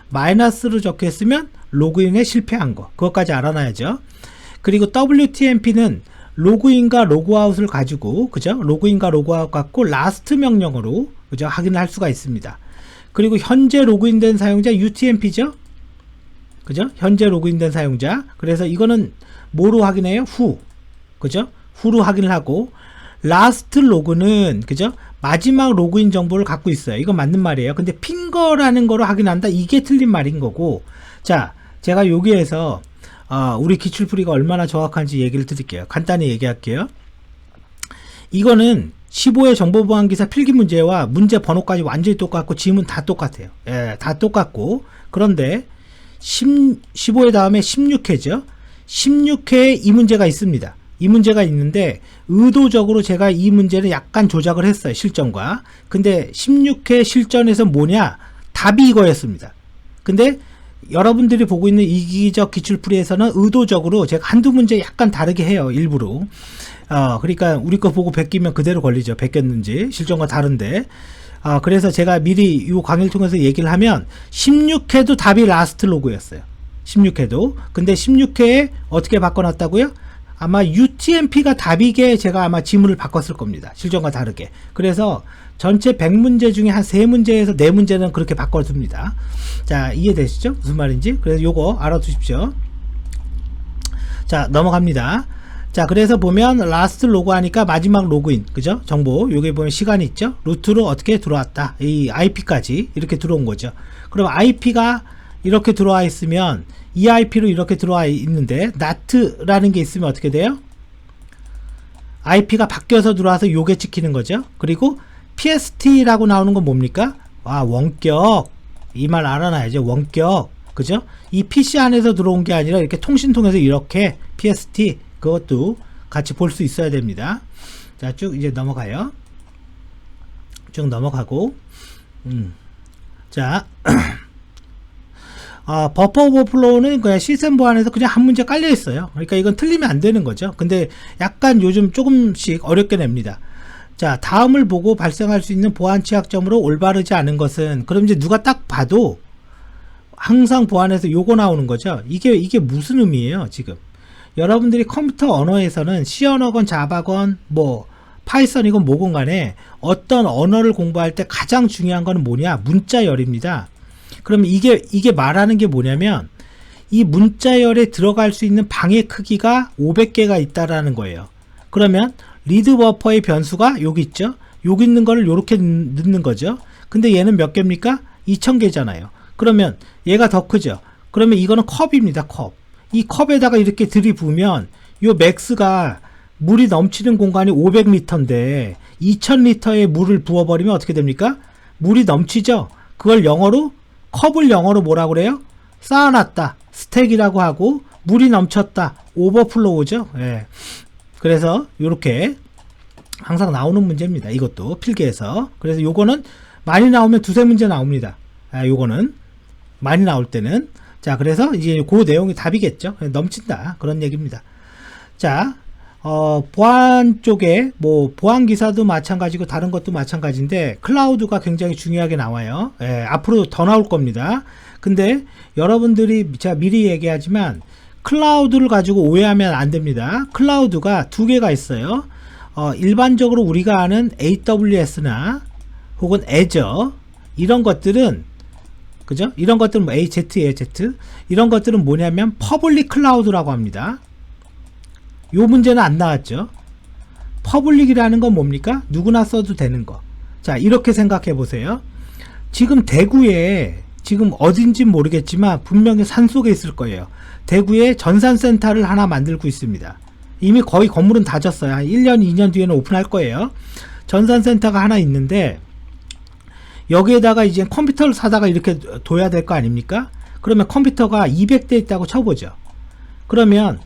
마이너스로 적혀 있으면 로그인에 실패한 거. 그것까지 알아놔야죠. 그리고 WTMP는 로그인과 로그아웃을 가지고 그죠? 로그인과 로그아웃 갖고 라스트 명령으로 그죠? 확인을 할 수가 있습니다. 그리고 현재 로그인된 사용자 UTMP죠? 그죠? 현재 로그인된 사용자. 그래서 이거는 뭐로 확인해요? 후. 그죠? 후로 확인을 하고, 라스트 로그는, 그죠? 마지막 로그인 정보를 갖고 있어요. 이건 맞는 말이에요. 근데 핑거라는 거로 확인한다? 이게 틀린 말인 거고. 자, 제가 여기에서, 우리 기출풀이가 얼마나 정확한지 얘기를 드릴게요. 간단히 얘기할게요. 이거는 15회 정보보안기사 필기 문제와 문제 번호까지 완전히 똑같고, 지문 다 똑같아요. 예, 다 똑같고. 그런데, 15회 다음에 16회죠. 16회에 이 문제가 있습니다. 이 문제가 있는데 의도적으로 제가 이 문제를 약간 조작을 했어요. 실전과. 근데 16회 실전에서 뭐냐? 답이 이거였습니다. 근데 여러분들이 보고 있는 이기적 기출풀이에서는 의도적으로 제가 한두 문제 약간 다르게 해요. 일부러. 그러니까 우리 거 보고 베끼면 그대로 걸리죠. 베꼈는지. 실전과 다른데. 그래서 제가 미리 이 강의를 통해서 얘기를 하면 16회도 답이 라스트 로그였어요. 16회도. 근데 16회에 어떻게 바꿔놨다고요? 아마 UTMP가 답이게 제가 아마 지문을 바꿨을 겁니다. 실전과 다르게. 그래서 전체 100문제 중에 한 3문제에서 4문제는 그렇게 바꿔줍니다. 자, 이해되시죠? 무슨 말인지? 그래서 요거 알아두십시오. 자, 넘어갑니다. 자, 그래서 보면 라스트 로그 하니까 마지막 로그인, 그죠? 정보, 여기 보면 시간이 있죠? 루트로 어떻게 들어왔다. 이 IP까지 이렇게 들어온 거죠. 그럼 IP가 이렇게 들어와 있으면 이 IP로 이렇게 들어와 있는데 NAT라는 게 있으면 어떻게 돼요? IP가 바뀌어서 들어와서 요게 찍히는 거죠. 그리고 PST라고 나오는 건 뭡니까? 원격. 이 말 알아놔야죠. 원격. 그죠? 이 PC 안에서 들어온 게 아니라 이렇게 통신 통해서 이렇게 PST 그것도 같이 볼 수 있어야 됩니다. 자, 쭉 이제 넘어가요. 쭉 넘어가고, 자, 버퍼 오버플로우는 그냥 시스템 보안에서 그냥 한 문제 깔려 있어요. 그러니까 이건 틀리면 안 되는 거죠. 근데 약간 요즘 조금씩 어렵게 냅니다. 자, 다음을 보고 발생할 수 있는 보안 취약점으로 올바르지 않은 것은, 그럼 이제 누가 딱 봐도 항상 보안에서 요거 나오는 거죠. 이게 무슨 의미예요, 지금? 여러분들이 컴퓨터 언어에서는 C 언어건 자바건 뭐 파이썬이건 뭐건 간에 어떤 언어를 공부할 때 가장 중요한 거는 뭐냐? 문자열입니다. 그러면 이게 말하는 게 뭐냐면 이 문자열에 들어갈 수 있는 방의 크기가 500개가 있다라는 거예요. 그러면 리드 버퍼의 변수가 여기 있죠? 여기 있는 거를 이렇게 넣는 거죠. 근데 얘는 몇 개입니까? 2000개잖아요. 그러면 얘가 더 크죠? 그러면 이거는 컵입니다. 컵. 이 컵에다가 이렇게 들이부으면 요 맥스가 물이 넘치는 공간이 500리터인데 2000리터의 물을 부어버리면 어떻게 됩니까? 물이 넘치죠? 그걸 영어로 컵을 영어로 뭐라고 그래요? 쌓아놨다. 스택이라고 하고 물이 넘쳤다. 오버플로우죠. 예. 그래서 요렇게 항상 나오는 문제입니다. 이것도 필기에서. 그래서 요거는 많이 나오면 두세 문제 나옵니다. 요거는 많이 나올 때는. 자, 그래서 이제 그 내용이 답이겠죠. 넘친다. 그런 얘기입니다. 자, 보안 쪽에 뭐 보안 기사도 마찬가지고 다른 것도 마찬가지인데 클라우드가 굉장히 중요하게 나와요. 예, 앞으로 더 나올 겁니다. 근데 여러분들이 제가 미리 얘기하지만 클라우드를 가지고 오해하면 안 됩니다. 클라우드가 두 개가 있어요. 일반적으로 우리가 아는 AWS나 혹은 Azure 이런 것들은 그죠? 이런 것들은 뭐 AZ 이런 것들은 뭐냐면 퍼블릭 클라우드라고 합니다. 요 문제는 안 나왔죠. 퍼블릭이라는 건 뭡니까? 누구나 써도 되는 거. 자, 이렇게 생각해 보세요. 지금 대구에 지금 어딘지 모르겠지만 분명히 산속에 있을 거예요. 대구에 전산센터를 하나 만들고 있습니다. 이미 거의 건물은 다 졌어요. 한 1년, 2년 뒤에는 오픈할 거예요. 전산센터가 하나 있는데 여기에다가 이제 컴퓨터를 사다가 이렇게 둬야 될 거 아닙니까? 그러면 컴퓨터가 200대 있다고 쳐보죠. 그러면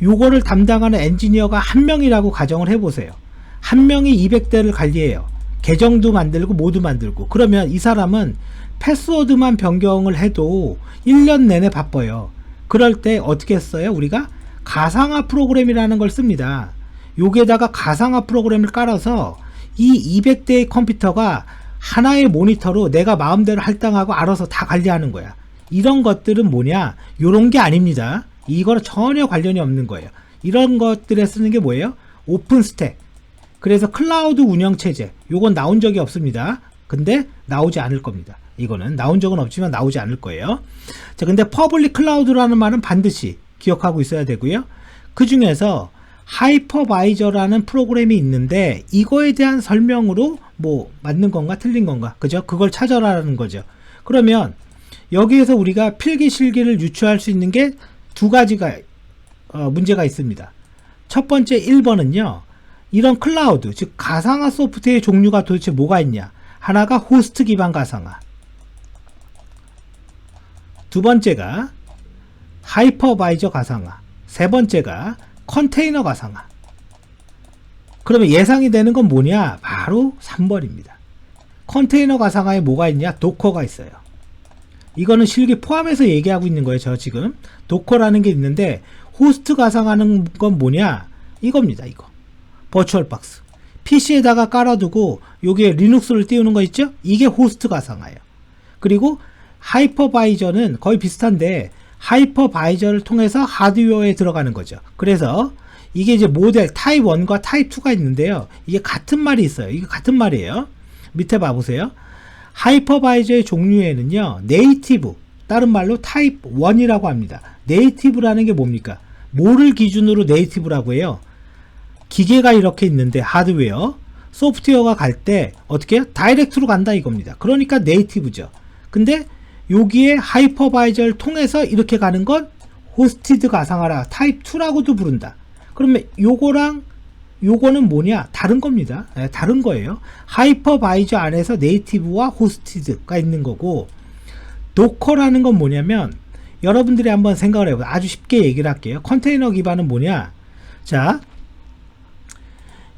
요거를 담당하는 엔지니어가 한 명이라고 가정을 해보세요. 한 명이 200대를 관리해요. 계정도 만들고 모두 만들고. 그러면 이 사람은 패스워드만 변경을 해도 1년 내내 바빠요. 그럴 때 어떻게 써요? 우리가 가상화 프로그램이라는 걸 씁니다. 여기에다가 가상화 프로그램을 깔아서 이 200대의 컴퓨터가 하나의 모니터로 내가 마음대로 할당하고 알아서 다 관리하는 거야. 이런 것들은 뭐냐? 요런 게 아닙니다. 이거는 전혀 관련이 없는 거예요. 이런 것들에 쓰는 게 뭐예요? 오픈스택. 그래서 클라우드 운영체제. 요건 나온 적이 없습니다. 근데 나오지 않을 겁니다. 이거는 나온 적은 없지만 나오지 않을 거예요. 자, 근데 퍼블릭 클라우드라는 말은 반드시 기억하고 있어야 되고요. 그 중에서 하이퍼바이저라는 프로그램이 있는데 이거에 대한 설명으로 뭐 맞는 건가 틀린 건가 그죠? 그걸 찾아라는 거죠. 그러면 여기에서 우리가 필기실기를 유추할 수 있는 게 두 가지가 문제가 있습니다. 첫 번째 1번은요. 이런 클라우드 즉 가상화 소프트웨어의 종류가 도대체 뭐가 있냐. 하나가 호스트 기반 가상화, 두 번째가 하이퍼바이저 가상화, 세 번째가 컨테이너 가상화. 그러면 예상이 되는 건 뭐냐? 바로 3번입니다. 컨테이너 가상화에 뭐가 있냐? 도커가 있어요. 이거는 실기 포함해서 얘기하고 있는 거예요. 저 지금 도커라는 게 있는데 호스트 가상하는 건 뭐냐? 이겁니다. 이거 버추얼 박스 PC에다가 깔아두고 여기에 리눅스를 띄우는 거 있죠? 이게 호스트 가상화예요. 그리고 하이퍼바이저는 거의 비슷한데 하이퍼바이저를 통해서 하드웨어에 들어가는 거죠. 그래서 이게 이제 모델 타입 1과 타입 2가 있는데요. 이게 같은 말이 있어요. 이게 같은 말이에요. 밑에 봐보세요. 하이퍼바이저의 종류에는요. 네이티브, 다른 말로 타입 1이라고 합니다. 네이티브라는 게 뭡니까? 뭐를 기준으로 네이티브라고 해요? 기계가 이렇게 있는데 하드웨어, 소프트웨어가 갈 때 어떻게 해요? 다이렉트로 간다 이겁니다. 그러니까 네이티브죠. 근데 여기에 하이퍼바이저를 통해서 이렇게 가는 건 호스티드 가상화라 타입 2라고도 부른다. 그러면 요거랑 요거는 뭐냐? 다른 겁니다. 네, 다른 거예요. 하이퍼바이저 안에서 네이티브와 호스티드가 있는 거고, 도커라는 건 뭐냐면 여러분들이 한번 생각을 해보세요. 아주 쉽게 얘기를 할게요. 컨테이너 기반은 뭐냐? 자,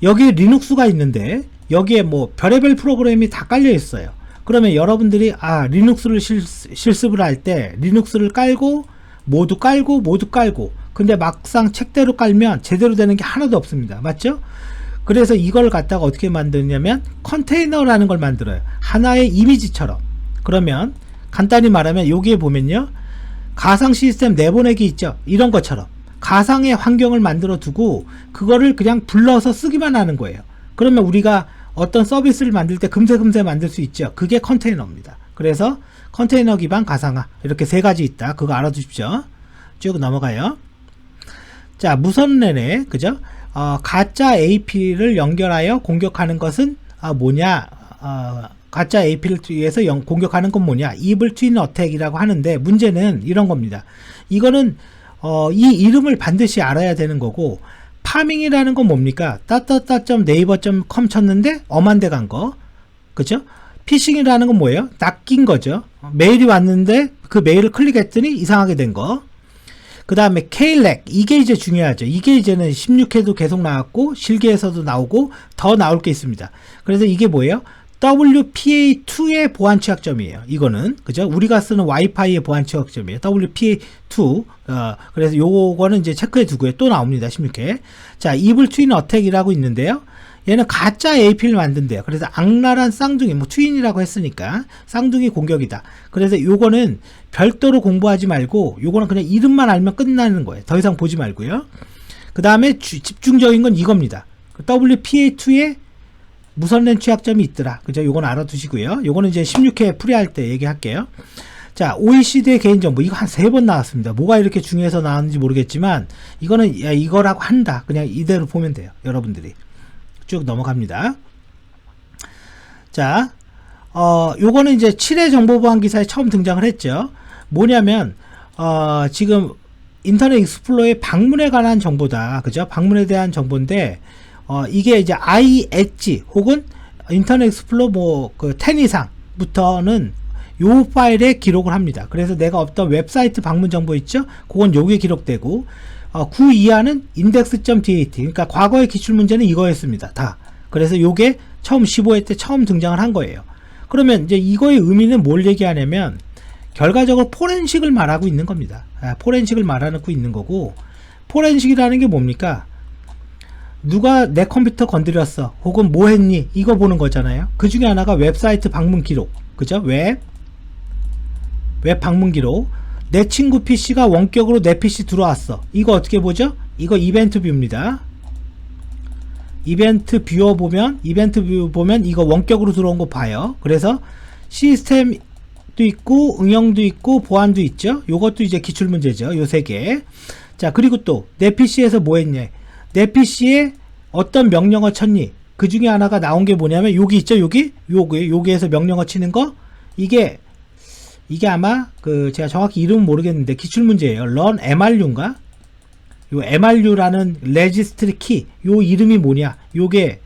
여기에 리눅스가 있는데 여기에 뭐 별의별 프로그램이 다 깔려 있어요. 그러면 여러분들이 리눅스를 실습을 할 때 리눅스를 깔고 모두 깔고 근데 막상 책대로 깔면 제대로 되는 게 하나도 없습니다. 맞죠? 그래서 이걸 갖다가 어떻게 만드냐면 컨테이너라는 걸 만들어요. 하나의 이미지처럼. 그러면 간단히 말하면 여기에 보면요. 가상 시스템 내보내기 있죠? 이런 것처럼 가상의 환경을 만들어 두고 그거를 그냥 불러서 쓰기만 하는 거예요. 그러면 우리가 어떤 서비스를 만들 때 금세 만들 수 있죠. 그게 컨테이너입니다. 그래서 컨테이너 기반 가상화 이렇게 세 가지 있다. 그거 알아두십시오. 쭉 넘어가요. 자, 무선 내내 그죠? 가짜 AP를 연결하여 공격하는 것은 뭐냐? 가짜 AP를 위해서 공격하는 건 뭐냐? 이블 트윈 어택이라고 하는데 문제는 이런 겁니다. 이거는 이 이름을 반드시 알아야 되는 거고, 파밍이라는 건 뭡니까? naver.com 쳤는데 엄한 데 간 거. 그죠? 피싱이라는 건 뭐예요? 낚인 거죠. 메일이 왔는데 그 메일을 클릭했더니 이상하게 된 거. 그 다음에 Kleg, 이게 이제 중요하죠. 이게 이제는 16회도 계속 나왔고 실기에서도 나오고 더 나올 게 있습니다. 그래서 이게 뭐예요? WPA2의 보안 취약점이에요. 이거는 그죠? 우리가 쓰는 와이파이의 보안 취약점이에요. WPA2. 그래서 요거는 이제 체크해 두고요. 또 나옵니다. 16회. 자, 이블 트윈 어택이라고 있는데요. 얘는 가짜 AP를 만든대요. 그래서 악랄한 쌍둥이, 뭐 트윈이라고 했으니까 쌍둥이 공격이다. 그래서 요거는 별도로 공부하지 말고 요거는 그냥 이름만 알면 끝나는 거예요. 더 이상 보지 말고요. 그 다음에 집중적인 건 이겁니다. WPA2에 무선랜 취약점이 있더라. 그죠? 요건 알아두시고요. 요거는 이제 16회 풀이할 때 얘기할게요. 자, OECD의 개인정보. 이거 한 3번 나왔습니다. 뭐가 이렇게 중요해서 나왔는지 모르겠지만, 이거는, 야, 이거라고 한다. 그냥 이대로 보면 돼요. 여러분들이. 쭉 넘어갑니다. 자, 요거는 이제 7회 정보보안 기사에 처음 등장을 했죠. 뭐냐면, 지금 인터넷 익스플로러의 방문에 관한 정보다. 그죠? 방문에 대한 정보인데, 이게 이제 iEdge 혹은 인터넷 익스플로러 그 10 이상부터는 요 파일에 기록을 합니다. 그래서 내가 어떤 웹사이트 방문 정보 있죠? 그건 요게 기록되고, 9 이하는 index.dat. 그러니까 과거의 기출 문제는 이거였습니다. 다. 그래서 요게 처음 15회 때 처음 등장을 한 거예요. 그러면 이제 이거의 의미는 뭘 얘기하냐면, 결과적으로 포렌식을 말하고 있는 겁니다. 포렌식을 말하고 있는 거고, 포렌식이라는 게 뭡니까? 누가 내 컴퓨터 건드렸어 혹은 뭐 했니 이거 보는 거잖아요. 그 중에 하나가 웹사이트 방문 기록. 그죠? 웹 방문 기록. 내 친구 PC가 원격으로 내 PC 들어왔어. 이거 어떻게 보죠? 이거 이벤트 뷰입니다. 이벤트 뷰어 보면, 이벤트 뷰 보면 이거 원격으로 들어온 거 봐요. 그래서 시스템도 있고 응용도 있고 보안도 있죠. 요것도 이제 기출문제죠. 요 3개. 자, 그리고 또 내 PC에서 뭐 했냐. 내 PC에 어떤 명령어 쳤니? 그 중에 하나가 나온 게 뭐냐면, 여기 있죠? 여기에서 명령어 치는 거? 이게 아마, 제가 정확히 이름은 모르겠는데, 기출문제예요. run MRU인가? 요 MRU라는 레지스트리 키, 요 이름이 뭐냐? 요게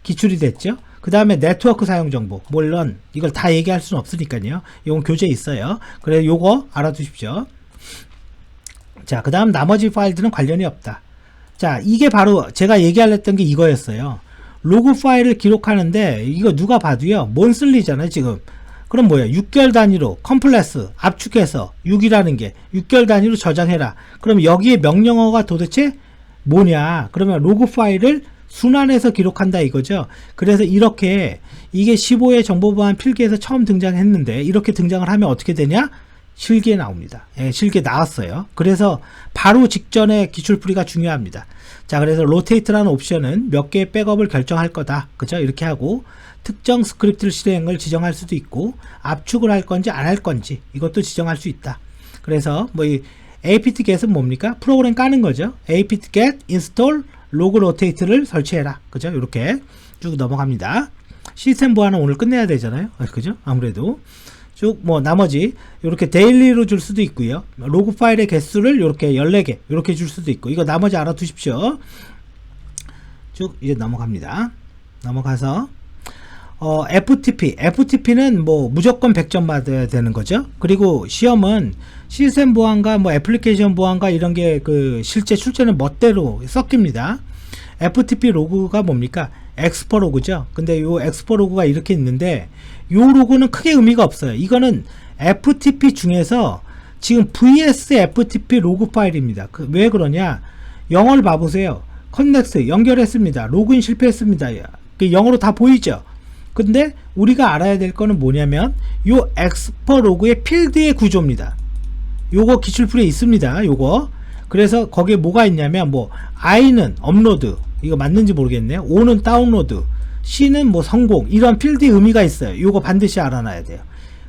기출이 됐죠? 그 다음에 네트워크 사용 정보, 물론, 이걸 다 얘기할 수는 없으니까요. 이건 교재에 있어요. 그래서 요거 알아두십시오. 자, 그 다음 나머지 파일들은 관련이 없다. 자, 이게 바로 제가 얘기하려던 게 이거였어요. 로그 파일을 기록하는데 이거 누가 봐도요 몬슬리잖아요 지금. 그럼 뭐야, 6개월 단위로 컴플레스 압축해서 6이라는 게 6개월 단위로 저장해라. 그럼 여기에 명령어가 도대체 뭐냐. 그러면 로그 파일을 순환해서 기록한다 이거죠. 그래서 이렇게 이게 15회 정보보안 필기에서 처음 등장했는데, 이렇게 등장을 하면 어떻게 되냐, 실기에 나옵니다. 예, 실기에 나왔어요. 그래서 바로 직전에 기출풀이가 중요합니다. 자, 그래서 로테이트라는 옵션은 몇 개의 백업을 결정할 거다. 그죠? 이렇게 하고, 특정 스크립트 실행을 지정할 수도 있고, 압축을 할 건지 안 할 건지 이것도 지정할 수 있다. 그래서 뭐 이 apt-get은 뭡니까? 프로그램 까는 거죠. apt-get install log rotate를 설치해라. 그죠? 이렇게 쭉 넘어갑니다. 시스템 보안은 오늘 끝내야 되잖아요. 그죠? 아무래도 쭉 뭐 나머지 이렇게 데일리로 줄 수도 있고요. 로그 파일의 개수를 이렇게 14개 이렇게 줄 수도 있고, 이거 나머지 알아두십시오. 쭉 이제 넘어갑니다. 넘어가서 FTP는 뭐 무조건 100점 받아야 되는 거죠. 그리고 시험은 시스템 보안과 뭐 애플리케이션 보안과 이런 게 실제 출제는 멋대로 섞입니다. FTP 로그가 뭡니까? 엑스퍼 로그죠. 근데 요 엑스퍼 로그가 이렇게 있는데, 요 로그는 크게 의미가 없어요. 이거는 FTP 중에서 지금 VS FTP 로그 파일입니다. 왜 그러냐? 영어를 봐보세요. 커넥트 연결했습니다. 로그인 실패했습니다. 영어로 다 보이죠? 근데 우리가 알아야 될 거는 뭐냐면, 요 엑스퍼 로그의 필드의 구조입니다. 요거 기출풀이에 있습니다. 요거. 그래서 거기에 뭐가 있냐면, 뭐 I는 업로드, 이거 맞는지 모르겠네요. O는 다운로드, C는 뭐 성공, 이런 필드의 의미가 있어요. 요거 반드시 알아놔야 돼요.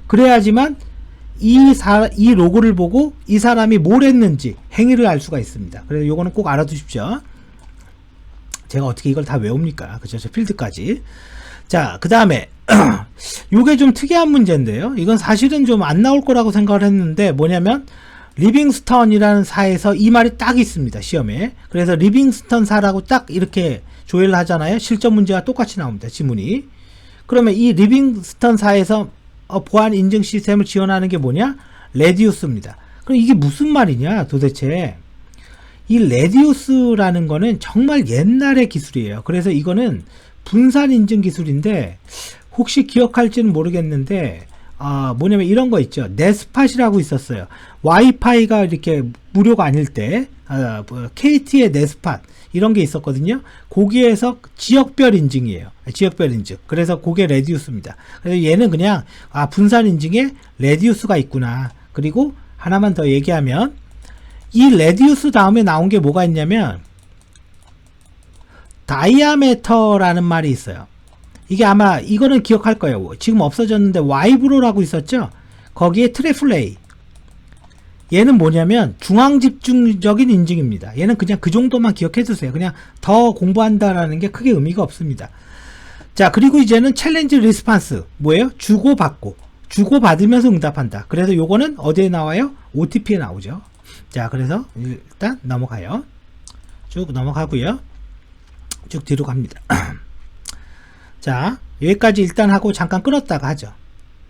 그래야지만 이 로고를 보고 이 사람이 뭘 했는지 행위를 알 수가 있습니다. 그래서 요거는 꼭 알아두십시오. 제가 어떻게 이걸 다 외웁니까? 그죠? 저 필드까지. 자, 그 다음에 요게 좀 특이한 문제인데요. 이건 사실은 좀 안 나올 거라고 생각을 했는데, 뭐냐면 리빙스턴이라는 사에서 이 말이 딱 있습니다. 시험에. 그래서 리빙스턴 사라고 딱 이렇게 조회를 하잖아요. 실전 문제가 똑같이 나옵니다. 지문이. 그러면 이 리빙스턴 사에서 보안 인증 시스템을 지원하는 게 뭐냐? 레디우스입니다. 그럼 이게 무슨 말이냐 도대체. 이 레디우스라는 거는 정말 옛날의 기술이에요. 그래서 이거는 분산 인증 기술인데, 혹시 기억할지는 모르겠는데 뭐냐면 이런 거 있죠. 네스팟이라고 있었어요. 와이파이가 이렇게 무료가 아닐 때 KT의 네스팟 이런 게 있었거든요. 거기에서 지역별 인증이에요. 지역별 인증. 그래서 그게 레디우스입니다. 그래서 얘는 그냥 분산 인증에 레디우스가 있구나. 그리고 하나만 더 얘기하면 이 레디우스 다음에 나온 게 뭐가 있냐면 다이아메터라는 말이 있어요. 이게 아마 이거는 기억할 거예요. 지금 없어졌는데 와이브로라고 있었죠. 거기에 트래플레이. 얘는 뭐냐면 중앙 집중적인 인증입니다. 얘는 그냥 그 정도만 기억해 두세요. 그냥 더 공부한다라는 게 크게 의미가 없습니다. 자, 그리고 이제는 챌린지 리스판스. 뭐예요? 주고받고. 주고받으면서 응답한다. 그래서 요거는 어디에 나와요? OTP에 나오죠. 자, 그래서 일단 넘어가요. 쭉 넘어가고요. 쭉 뒤로 갑니다. 자, 여기까지 일단 하고 잠깐 끊었다가 하죠.